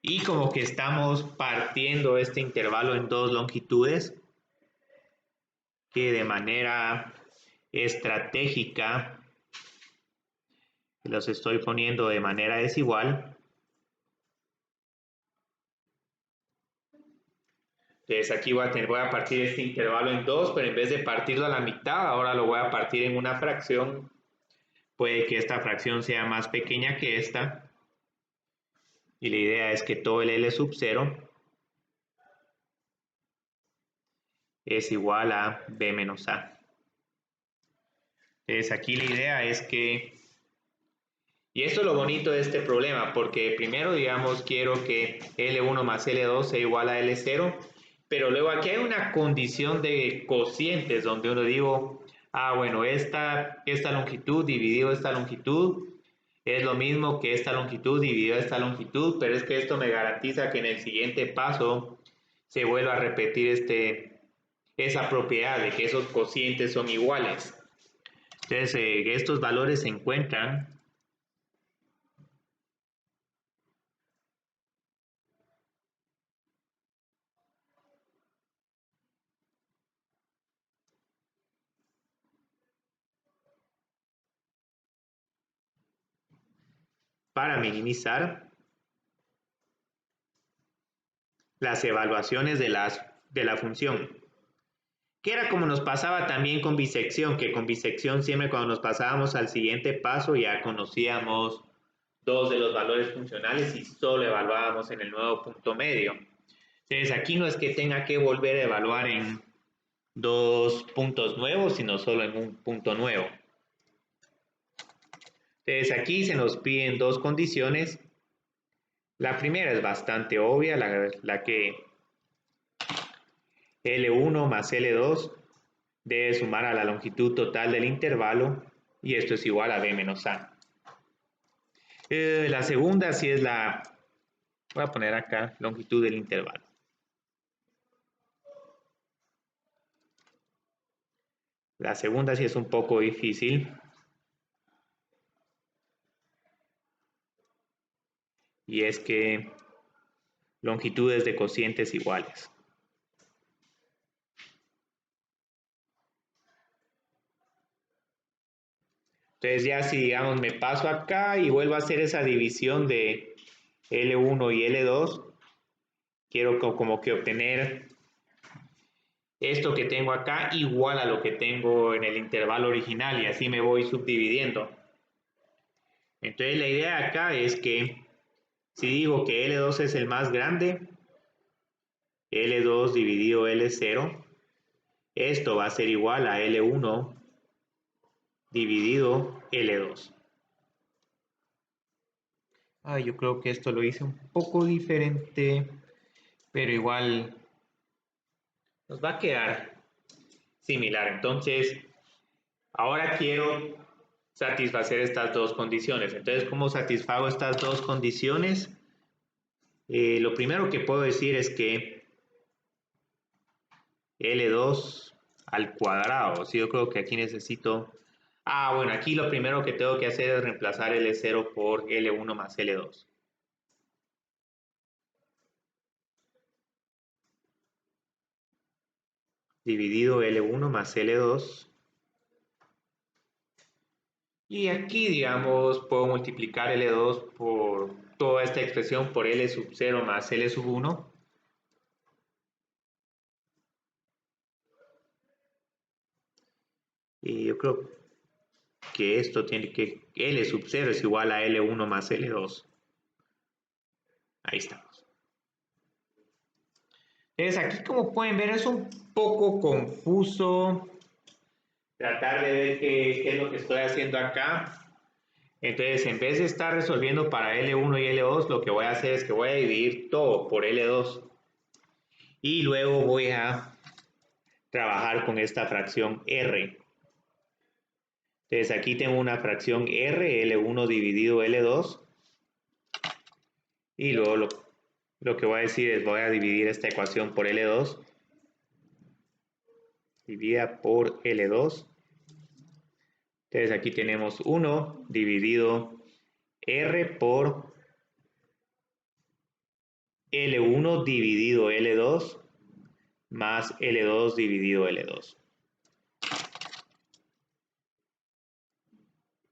y como que estamos partiendo este intervalo en dos longitudes, que de manera estratégica los estoy poniendo de manera desigual. Entonces aquí voy a partir este intervalo en dos, pero en vez de partirlo a la mitad, ahora lo voy a partir en una fracción. Puede que esta fracción sea más pequeña que esta. Y la idea es que todo el L sub 0 es igual a B menos A. Entonces aquí la idea es que, y esto es lo bonito de este problema, porque primero, digamos, quiero que L1 más L2 sea igual a L0, pero luego aquí hay una condición de cocientes donde uno digo, bueno, esta longitud dividido esta longitud es lo mismo que esta longitud dividido esta longitud, pero es que esto me garantiza que en el siguiente paso se vuelva a repetir esa propiedad de que esos cocientes son iguales. Entonces, estos valores se encuentran para minimizar las evaluaciones de la función. Que era como nos pasaba también con bisección, que con bisección siempre cuando nos pasábamos al siguiente paso ya conocíamos dos de los valores funcionales y solo evaluábamos en el nuevo punto medio. Entonces aquí no es que tenga que volver a evaluar en dos puntos nuevos, sino solo en un punto nuevo. Entonces aquí se nos piden dos condiciones. La primera es bastante obvia, la que L1 más L2 debe sumar a la longitud total del intervalo y esto es igual a B menos A. La segunda sí es voy a poner acá, longitud del intervalo. La segunda sí es un poco difícil. Y es que longitudes de cocientes iguales. Entonces ya si digamos me paso acá y vuelvo a hacer esa división de L1 y L2, quiero como que obtener esto que tengo acá igual a lo que tengo en el intervalo original y así me voy subdividiendo. Entonces la idea acá es que si digo que L2 es el más grande, L2 dividido L0, esto va a ser igual a L1 dividido L2. Yo creo que esto lo hice un poco diferente, pero igual nos va a quedar similar. Entonces, ahora quiero satisfacer estas dos condiciones. Entonces, ¿cómo satisfago estas dos condiciones? Lo primero que puedo decir es que L2 al cuadrado. Sí, yo creo que aquí necesito... bueno, aquí lo primero que tengo que hacer es reemplazar L0 por L1 más L2. Dividido L1 más L2. Y aquí, digamos, puedo multiplicar L2 por toda esta expresión por L sub 0 más L sub 1. Y yo creo que esto tiene que... L sub 0 es igual a L1 más L2. Ahí estamos. Entonces aquí, como pueden ver, es un poco confuso tratar de ver qué es lo que estoy haciendo acá. Entonces, en vez de estar resolviendo para L1 y L2, lo que voy a hacer es que voy a dividir todo por L2. Y luego voy a trabajar con esta fracción R. Entonces, aquí tengo una fracción R, L1 dividido L2. Y luego lo que voy a decir es voy a dividir esta ecuación por L2. Dividida por L2. Entonces, aquí tenemos 1 dividido R por L1 dividido L2 más L2 dividido L2.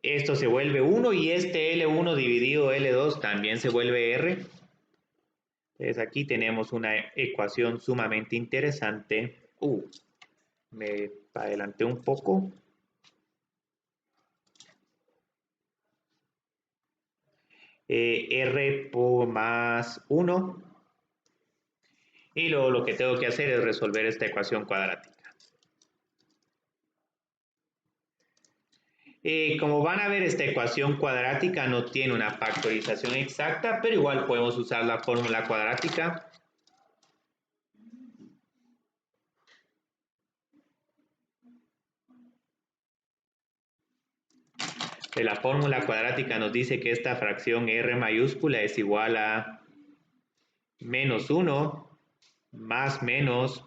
Esto se vuelve 1 y este L1 dividido L2 también se vuelve R. Entonces aquí tenemos una ecuación sumamente interesante. Me adelanté un poco. R por más 1. Y luego lo que tengo que hacer es resolver esta ecuación cuadrática. Como van a ver, esta ecuación cuadrática no tiene una factorización exacta, pero igual podemos usar la fórmula cuadrática. La fórmula cuadrática nos dice que esta fracción R mayúscula es igual a menos 1 más menos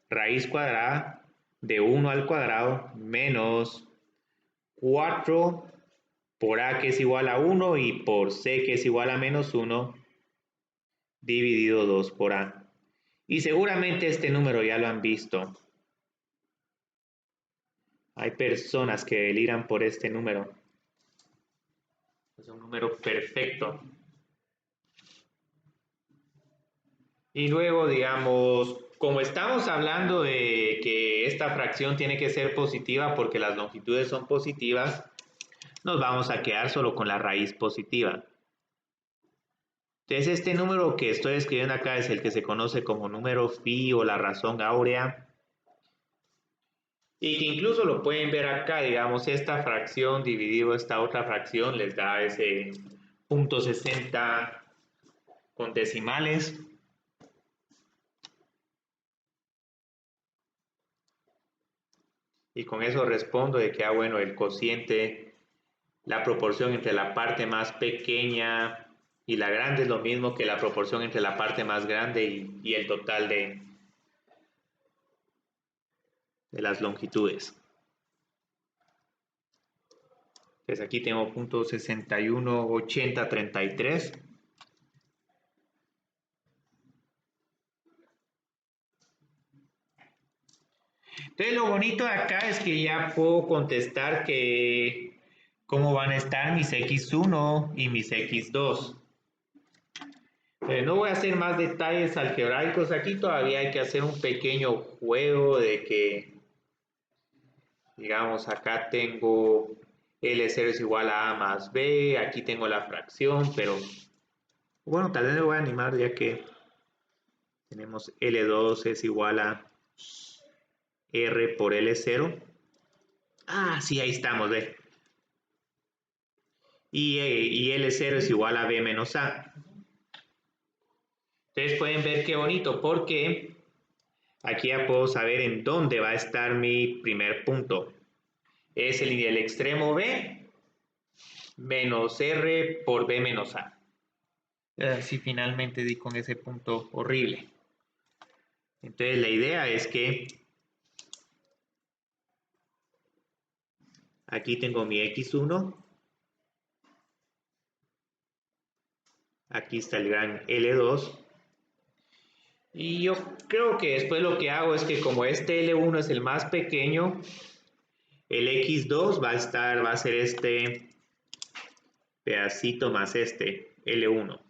raíz cuadrada de 1 al cuadrado menos 4 por A que es igual a 1 y por C que es igual a menos 1 dividido 2 por A. Y seguramente este número ya lo han visto. Hay personas que deliran por este número. Es un número perfecto. Y luego, digamos, como estamos hablando de que esta fracción tiene que ser positiva porque las longitudes son positivas, nos vamos a quedar solo con la raíz positiva. Entonces, este número que estoy escribiendo acá es el que se conoce como número phi o la razón áurea. Y que incluso lo pueden ver acá, digamos, esta fracción dividido esta otra fracción les da ese 0.60 con decimales. Y con eso respondo de que, bueno, el cociente, la proporción entre la parte más pequeña y la grande es lo mismo que la proporción entre la parte más grande y el total de las longitudes. Entonces aquí tengo 0.618033. Entonces lo bonito de acá es que ya puedo contestar que cómo van a estar mis x1 y mis x2. No voy a hacer más detalles algebraicos aquí, todavía hay que hacer un pequeño juego de que, digamos, acá tengo L0 es igual a A más B, aquí tengo la fracción, pero bueno, tal vez me voy a animar ya que tenemos L2 es igual a R por L0. Ah, sí, ahí estamos, ve. Y L0 es igual a B menos A. Entonces pueden ver qué bonito, porque aquí ya puedo saber en dónde va a estar mi primer punto. Es el extremo B menos R por B menos A. Así finalmente di con ese punto horrible. Entonces la idea es que aquí tengo mi X1. Aquí está el gran L2. Y yo creo que después lo que hago es que como este L1 es el más pequeño, el X2 va a ser este pedacito más este, L1.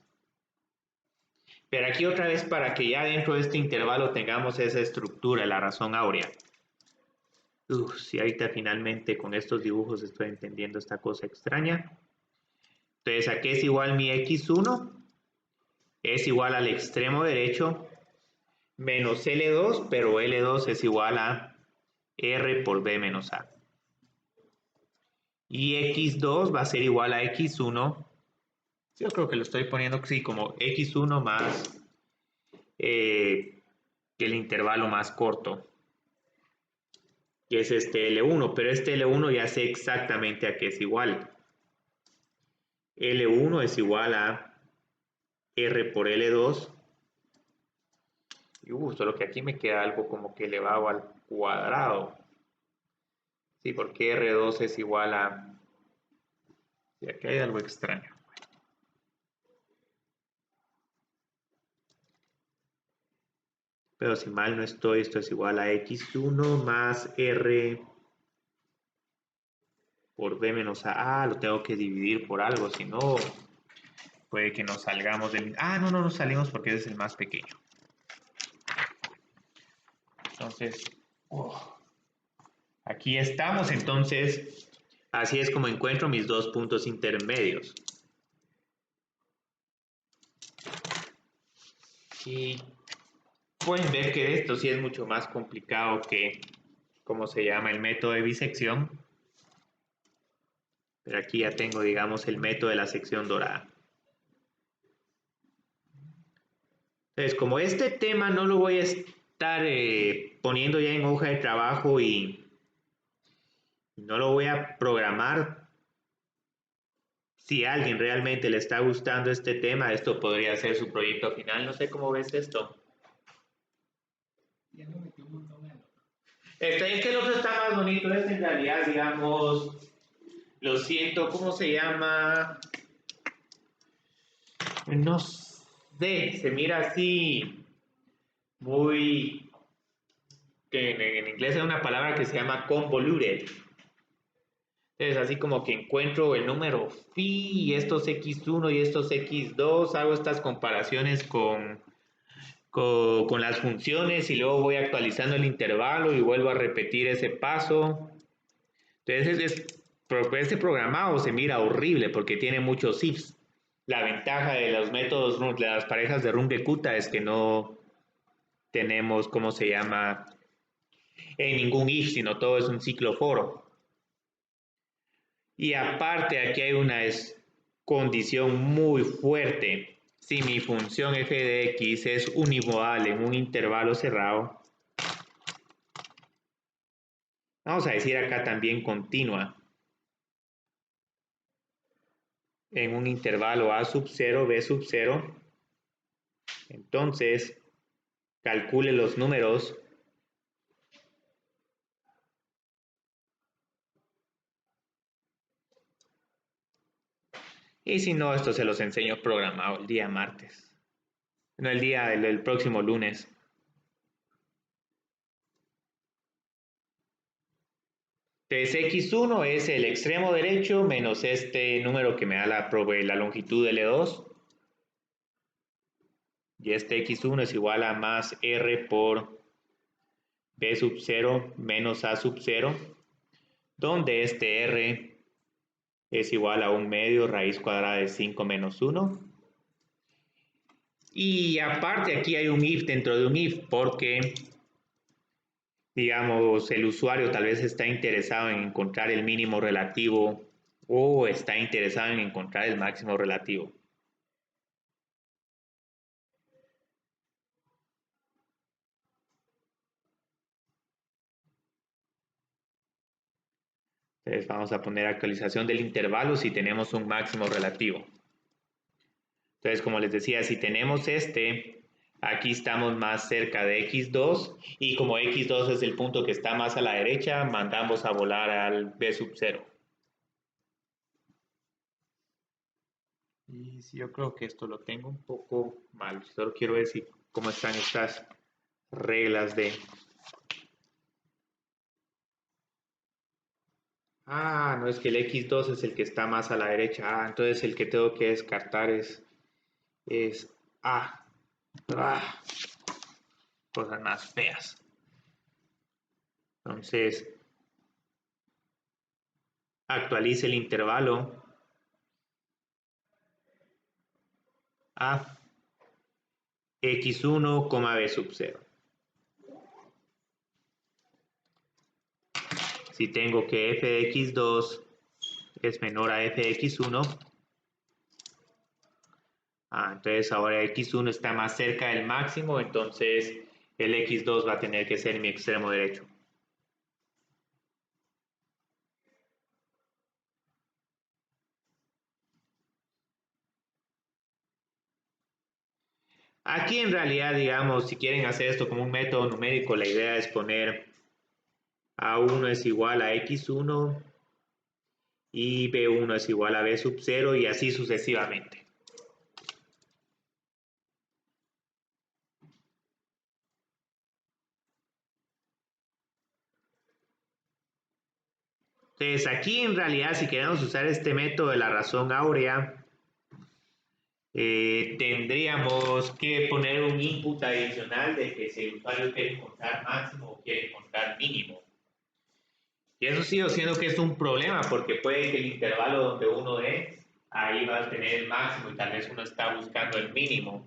Pero aquí otra vez para que ya dentro de este intervalo tengamos esa estructura, la razón áurea. Si ahorita finalmente con estos dibujos estoy entendiendo esta cosa extraña. Entonces aquí es igual mi X1, es igual al extremo derecho, menos L2, pero L2 es igual a R por B menos A. Y X2 va a ser igual a X1. Yo creo que lo estoy poniendo así como X1 más el intervalo más corto, que es este L1, pero este L1 ya sé exactamente a qué es igual. L1 es igual a R por L2. Y solo que aquí me queda algo como que elevado al cuadrado. Sí, porque R2 es igual a... Sí, aquí hay algo extraño. Pero si mal no estoy, esto es igual a X1 más R por B menos A. Ah, lo tengo que dividir por algo, si no, puede que nos salgamos del... Ah, no nos salimos porque ese es el más pequeño. Entonces, aquí estamos. Entonces, así es como encuentro mis dos puntos intermedios. Y pueden ver que esto sí es mucho más complicado que, ¿cómo se llama? El método de bisección. Pero aquí ya tengo, digamos, el método de la sección dorada. Entonces, como este tema no lo voy a estar poniendo ya en hoja de trabajo y no lo voy a programar, si a alguien realmente le está gustando este tema, esto podría ser su proyecto final. No sé cómo ves esto. Es que el otro está más bonito. Este en realidad, digamos, lo siento, ¿cómo se llama? No sé, se mira así muy... que en inglés hay una palabra que se llama convoluted. Entonces, así como que encuentro el número phi y estos x1 y estos x2, hago estas comparaciones con las funciones y luego voy actualizando el intervalo y vuelvo a repetir ese paso. Entonces, este programado se mira horrible porque tiene muchos ifs. La ventaja de los métodos, de las parejas de Runge-Kutta es que no tenemos, ¿cómo se llama? Ningún if, sino todo es un ciclo foro. Y aparte aquí hay una condición muy fuerte. Si mi función f de x es unimodal en un intervalo cerrado, vamos a decir acá también continua en un intervalo a sub 0, b sub 0, entonces calcule los números y si no, esto se los enseño programado el día martes, no el próximo lunes. Entonces x1 es el extremo derecho menos este número que me da la longitud de L2. Y este x1 es igual a más r por b sub 0 menos a sub 0, donde este r es igual a 1/2 raíz cuadrada de 5 menos 1. Y aparte aquí hay un if dentro de un if, porque digamos el usuario tal vez está interesado en encontrar el mínimo relativo o está interesado en encontrar el máximo relativo. Entonces vamos a poner actualización del intervalo si tenemos un máximo relativo. Entonces, como les decía, si tenemos aquí estamos más cerca de x2 y como x2 es el punto que está más a la derecha, mandamos a volar al b sub 0. Y si yo creo que esto lo tengo un poco mal, solo quiero ver cómo están estas reglas de... Ah, no, es que el x2 es el que está más a la derecha. Ah, entonces el que tengo que descartar es A. Ah, cosas más feas. Entonces, actualice el intervalo a x1, b sub 0. Si tengo que f de x2 es menor a f de x1, entonces ahora x1 está más cerca del máximo, entonces el x2 va a tener que ser mi extremo derecho. Aquí en realidad, digamos, si quieren hacer esto como un método numérico, la idea es poner A1 es igual a X1 y B1 es igual a B sub 0 y así sucesivamente. Entonces aquí en realidad si queremos usar este método de la razón áurea, tendríamos que poner un input adicional de que si el usuario quiere encontrar máximo o quiere encontrar mínimo. Y eso sigo siendo que es un problema porque puede que el intervalo donde uno es, ahí va a tener el máximo y tal vez uno está buscando el mínimo.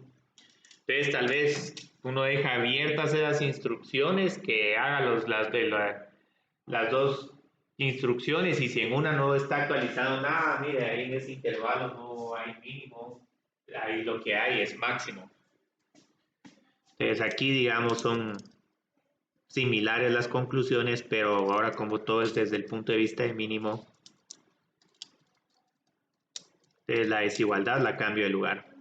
Entonces tal vez uno deja abiertas esas instrucciones que haga las dos instrucciones y si en una no está actualizado nada, mire, ahí en ese intervalo no hay mínimo, ahí lo que hay es máximo. Entonces aquí digamos son similares las conclusiones, pero ahora como todo es desde el punto de vista de mínimo, entonces la desigualdad la cambio de lugar.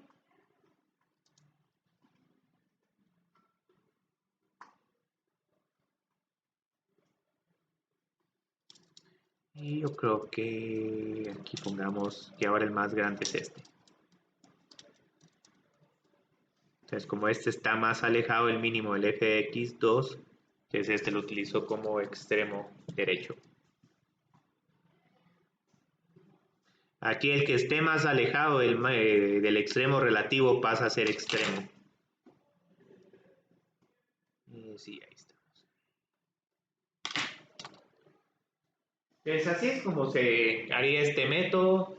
Y yo creo que aquí pongamos que ahora el más grande es este. Entonces, como este está más alejado del mínimo del f de x2, entonces este lo utilizo como extremo derecho. Aquí el que esté más alejado del extremo relativo pasa a ser extremo. Sí, ahí estamos. Entonces, así es como se haría este método.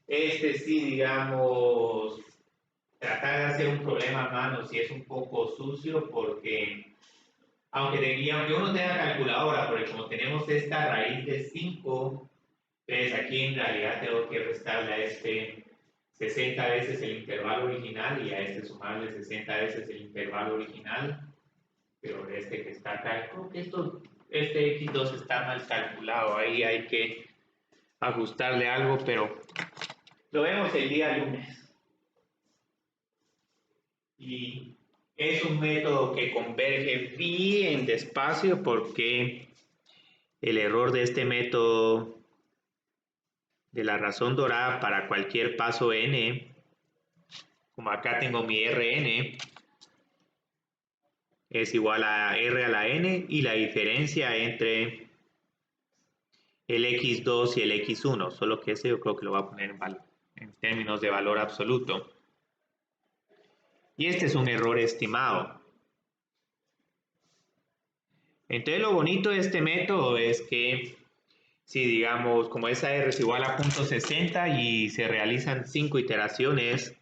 Sí, digamos, tratar de hacer un problema a mano si es un poco sucio porque aunque uno tenga calculadora, porque como tenemos esta raíz de 5, entonces aquí en realidad tengo que restarle a 60 veces el intervalo original y a sumarle 60 veces el intervalo original, pero que está acá, creo que este x2 está mal calculado, ahí hay que ajustarle algo, pero lo vemos el día lunes. Y es un método que converge bien despacio porque el error de este método de la razón dorada para cualquier paso n, como acá tengo mi Rn, es igual a R a la n y la diferencia entre el x2 y el x1, solo que ese yo creo que lo voy a poner en términos de valor absoluto. Y este es un error estimado. Entonces lo bonito de este método es que si digamos como esa R es igual a 0.60 y se realizan 5 iteraciones,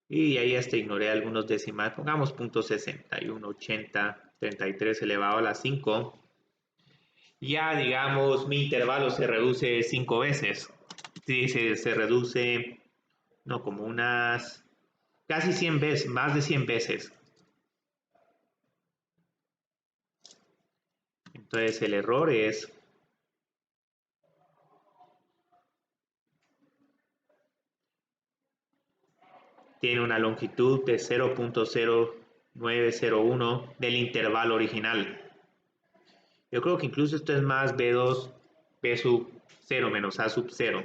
y ahí hasta ignoré algunos decimales, pongamos 0.61, 80, 33 elevado a la 5, ya digamos mi intervalo se reduce 5 veces, sí, se reduce, no, como unas casi 100 veces, más de 100 veces. Entonces el error es tiene una longitud de 0.0901 del intervalo original. Yo creo que incluso esto es más B2, B sub 0 menos A sub 0.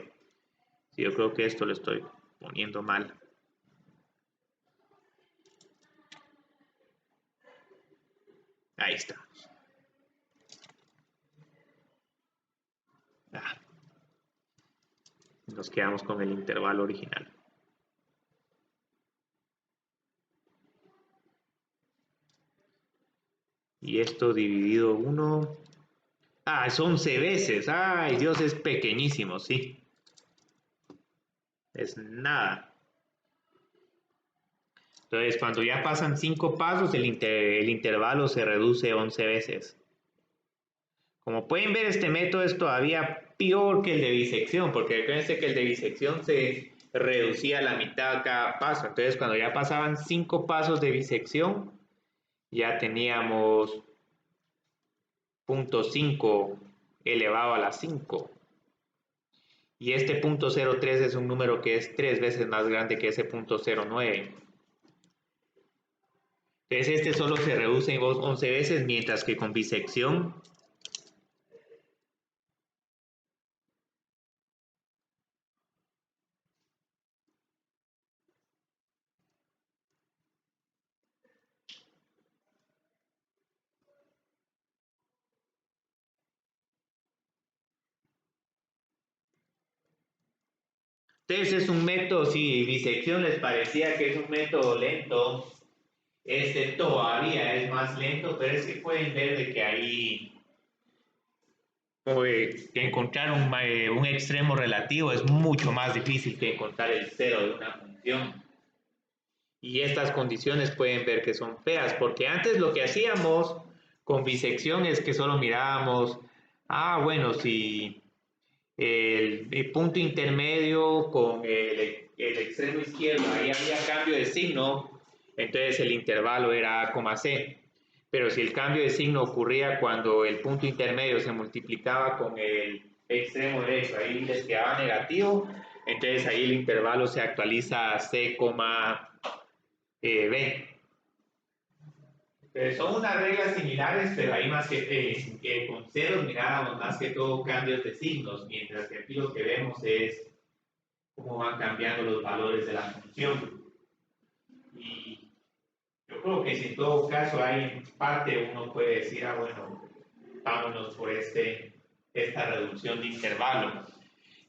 Sí, yo creo que esto lo estoy poniendo mal. Ahí está. Nos quedamos con el intervalo original. Y esto dividido 1. Es 11 veces. Ay, Dios, es pequeñísimo, sí. Es nada. Entonces, cuando ya pasan 5 pasos, el intervalo se reduce 11 veces. Como pueden ver, este método es todavía peor que el de bisección, porque recuerden que el de bisección se reducía a la mitad cada paso. Entonces, cuando ya pasaban 5 pasos de bisección, ya teníamos 0.5 elevado a la 5. Y este 0.03 es un número que es 3 veces más grande que ese 0.09. Entonces, este solo se reduce en 11 veces, mientras que con bisección entonces es un método, si bisección les parecía que es un método lento, este todavía es más lento, pero es que pueden ver de que ahí que encontrar un extremo relativo es mucho más difícil que encontrar el cero de una función. Y estas condiciones pueden ver que son feas, porque antes lo que hacíamos con bisección es que solo mirábamos, bueno, si el punto intermedio con el extremo izquierdo, ahí había cambio de signo, entonces el intervalo era A, C. Pero si el cambio de signo ocurría cuando el punto intermedio se multiplicaba con el extremo derecho, ahí les quedaba negativo, entonces ahí el intervalo se actualiza a C, B. Son unas reglas similares, pero ahí más que con ceros mirábamos más que todo cambios de signos, mientras que aquí lo que vemos es cómo van cambiando los valores de la función. Y yo creo que si en todo caso hay en parte uno puede decir, bueno, vámonos por esta reducción de intervalo.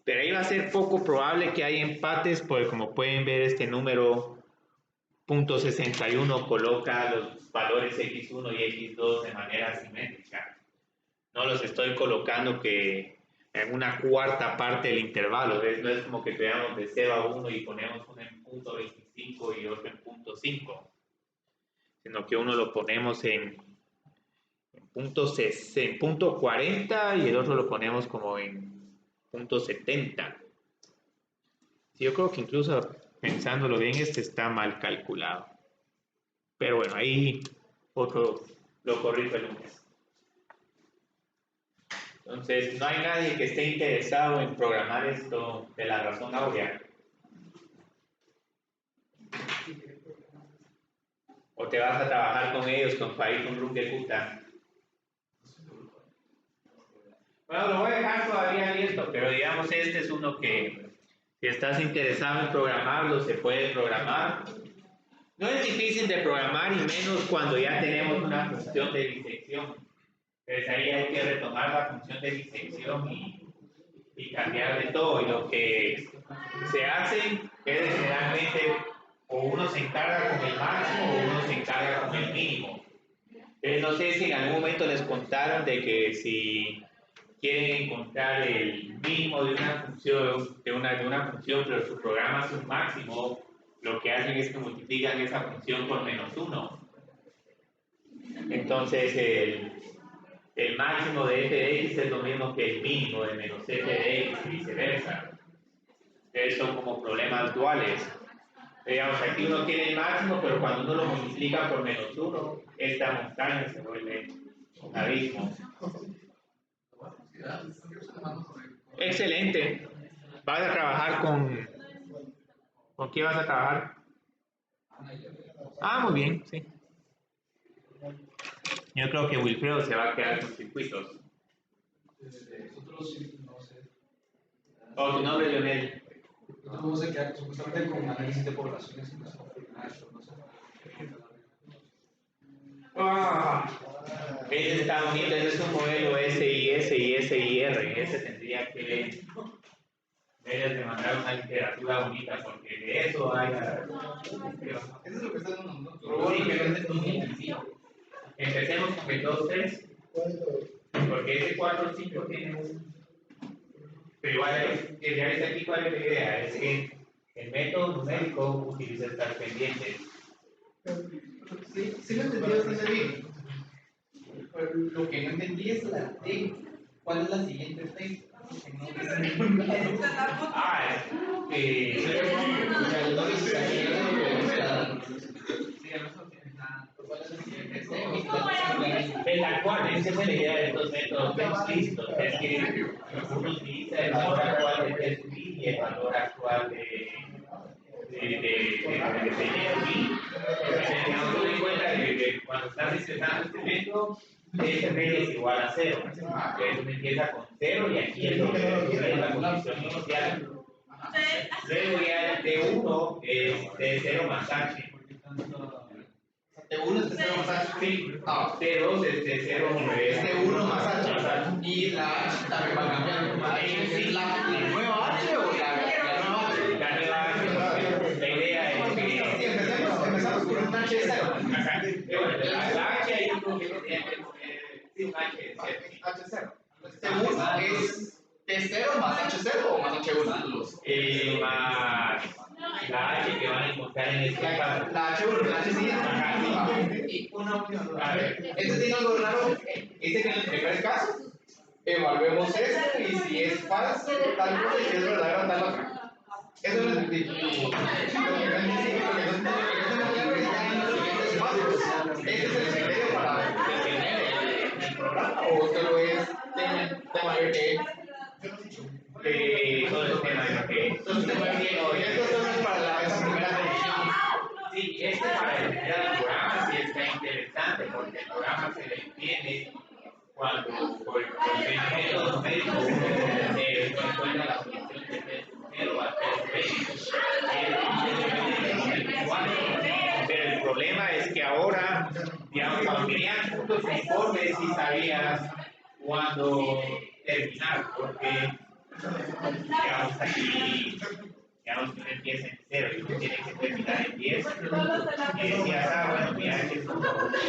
Pero ahí va a ser poco probable que haya empates, porque como pueden ver este número 0.61 coloca los valores x1 y x2 de manera simétrica. No los estoy colocando que en una cuarta parte del intervalo. No es como que veamos de 0 a 1 y ponemos uno en 0.25 y otro en 0.5, sino que uno lo ponemos en punto 40 y el otro lo ponemos como en 0.70. Yo creo que incluso pensándolo bien, este está mal calculado. Pero bueno, ahí otro lo corrijo el lunes. Entonces, no hay nadie que esté interesado en programar esto de la razón áurea. O te vas a trabajar con ellos, con Python, Runkekuta. Bueno, lo voy a dejar todavía abierto, pero digamos, este es uno que si estás interesado en programarlo, se puede programar. No es difícil de programar y menos cuando ya tenemos una función de disección. Entonces ahí hay que retomar la función de disección y cambiar de todo. Y lo que se hace es generalmente o uno se encarga con el máximo o uno se encarga con el mínimo. Entonces no sé si en algún momento les contaron de que si quieren encontrar el mínimo de una función, pero su programa es un máximo, lo que hacen es que multiplican esa función por -1. Entonces el máximo de f de x es lo mismo que el mínimo de menos f de x y viceversa. Entonces son como problemas duales. Digamos, aquí uno tiene el máximo, pero cuando uno lo multiplica por -1, esta montaña se vuelve un abismo. Excelente. ¿Vas a trabajar con qué vas a trabajar? Ah, muy bien, sí. Yo creo que Wilfredo se va a quedar con circuitos. Nosotros sí, no sé. Oh, tu nombre es Leonel. Nosotros vamos a quedar supuestamente con análisis de poblaciones y no sé. Ese está bonito, ese es un modelo SIS y SIR. Ese tendría que debes de mandar una literatura bonita, porque de eso hay. Eso es lo que está dando, ¿no? Sí, que no es muy sencillo. Empecemos con el 2-3, porque ese 4-5 tiene un. Pero igual, ya ves aquí cuál es la idea: es que el método numérico utiliza estar pendientes. Sí lo entendí bastante bien. Pero lo que no entendí es la T. ¿Cuál es la siguiente T? El actual, esa es la idea de estos métodos listos, es que uno utiliza el valor actual de test y el valor actual de y tengamos en cuenta que cuando estás ingresando este método, este medio es igual a 0. Entonces uno empieza con 0 y aquí es donde es la condición inicial. Luego ya el T1 es T0 más H. T1 es T0 más H. Sí. T2 es T0 es T1 más H. Y la H también va cambiando. ¿Es la nueva H o la nueva H? La nueva H. La idea es que. Sí, empezamos con un H de 0. La H ahí yo creo que tendría que poner un H de 0. H0. T1 es T0 más H0 o más H1. Más la H que van a encontrar en este caso. La H1, la H siguiente. Y una opinión. Este tiene algo raro. Dice que en el primer caso evaluemos esto y si es falso, tal cosa y si es verdadero, tal otra. Eso lo entendí. Lo que no entendí es los siguientes pasos. ¿Este es el criterio para detener el programa o solo es tema de que Todo el tema de lo que esto solo es para esa primera condición? sí, este para entender al programa sí está interesante porque el programa se le entiende cuando por el método numérico uno encuentra la solución de test número a test pero el problema es que ahora, digamos, cuando venían puntos uniformes sí sabías cuándo terminar, porque digamos aquí digamos que uno empieza en 0 y uno tiene que terminar en 10 y decías, bueno, mira que es 1, 2, 3,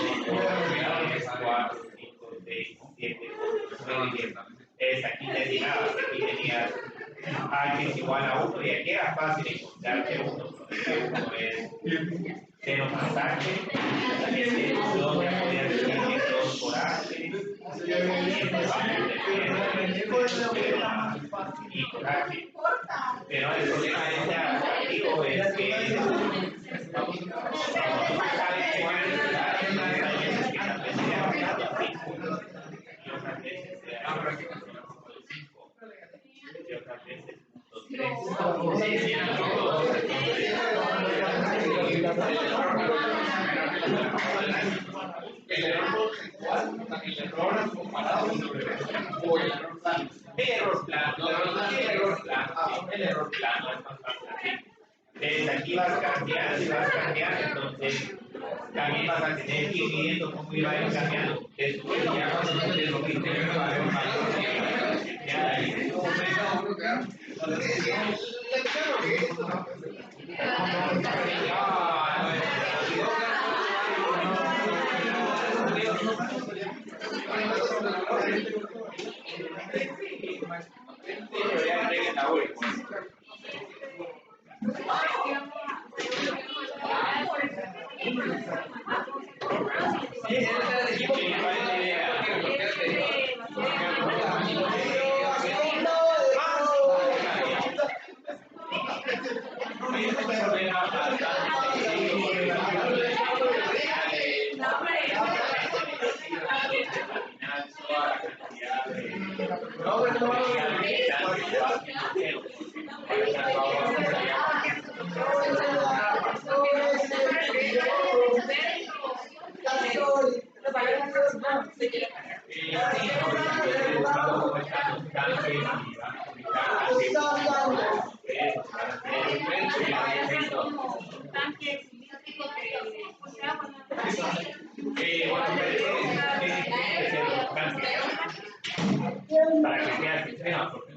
4, 5, 6, 7, 8, 9, 10. Entonces aquí terminabas, aquí tenías h es igual a 1 y aquí era fácil encontrar que 1 es 0 más h, este 2 ya podía decir que es 2 por h, y por h. Pero el problema de este adaptativo es que no sabes cuál es la h, hay veces que tal vez sea 5 y otras veces sea 5 y otras veces 3. El error porcentual, el error comparado o el error plano. El error plano, el error plano es más fácil así. Entonces aquí vas cambiando y vas cambiando, entonces también vas a tener que ir viendo cómo iba a ir cambiando. Después ya cuando no te lo quiten, va a haber un valor que ya ahí. Para que sea sistema, porque